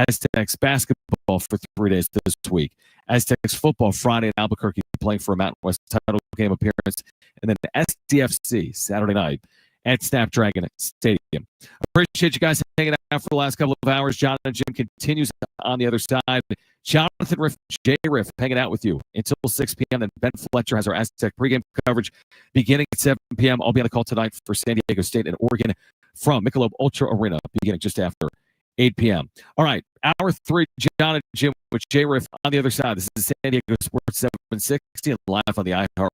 Aztecs basketball for 3 days this week. Aztecs football Friday in Albuquerque, playing for a Mountain West title game appearance. And then the SDFC Saturday night at Snapdragon Stadium. Appreciate you guys hanging out for the last couple of hours. Jon and Jim continues on the other side. Jonathan Riff, J Riff, hanging out with you until 6 p.m. Then Ben Fletcher has our Aztec pregame coverage beginning at 7 p.m. I'll be on the call tonight for San Diego State and Oregon from Michelob Ultra Arena beginning just after 8 p.m. All right, hour 3, Jon and Jim with J Riff on the other side. This is San Diego Sports 760 and live on the iHeart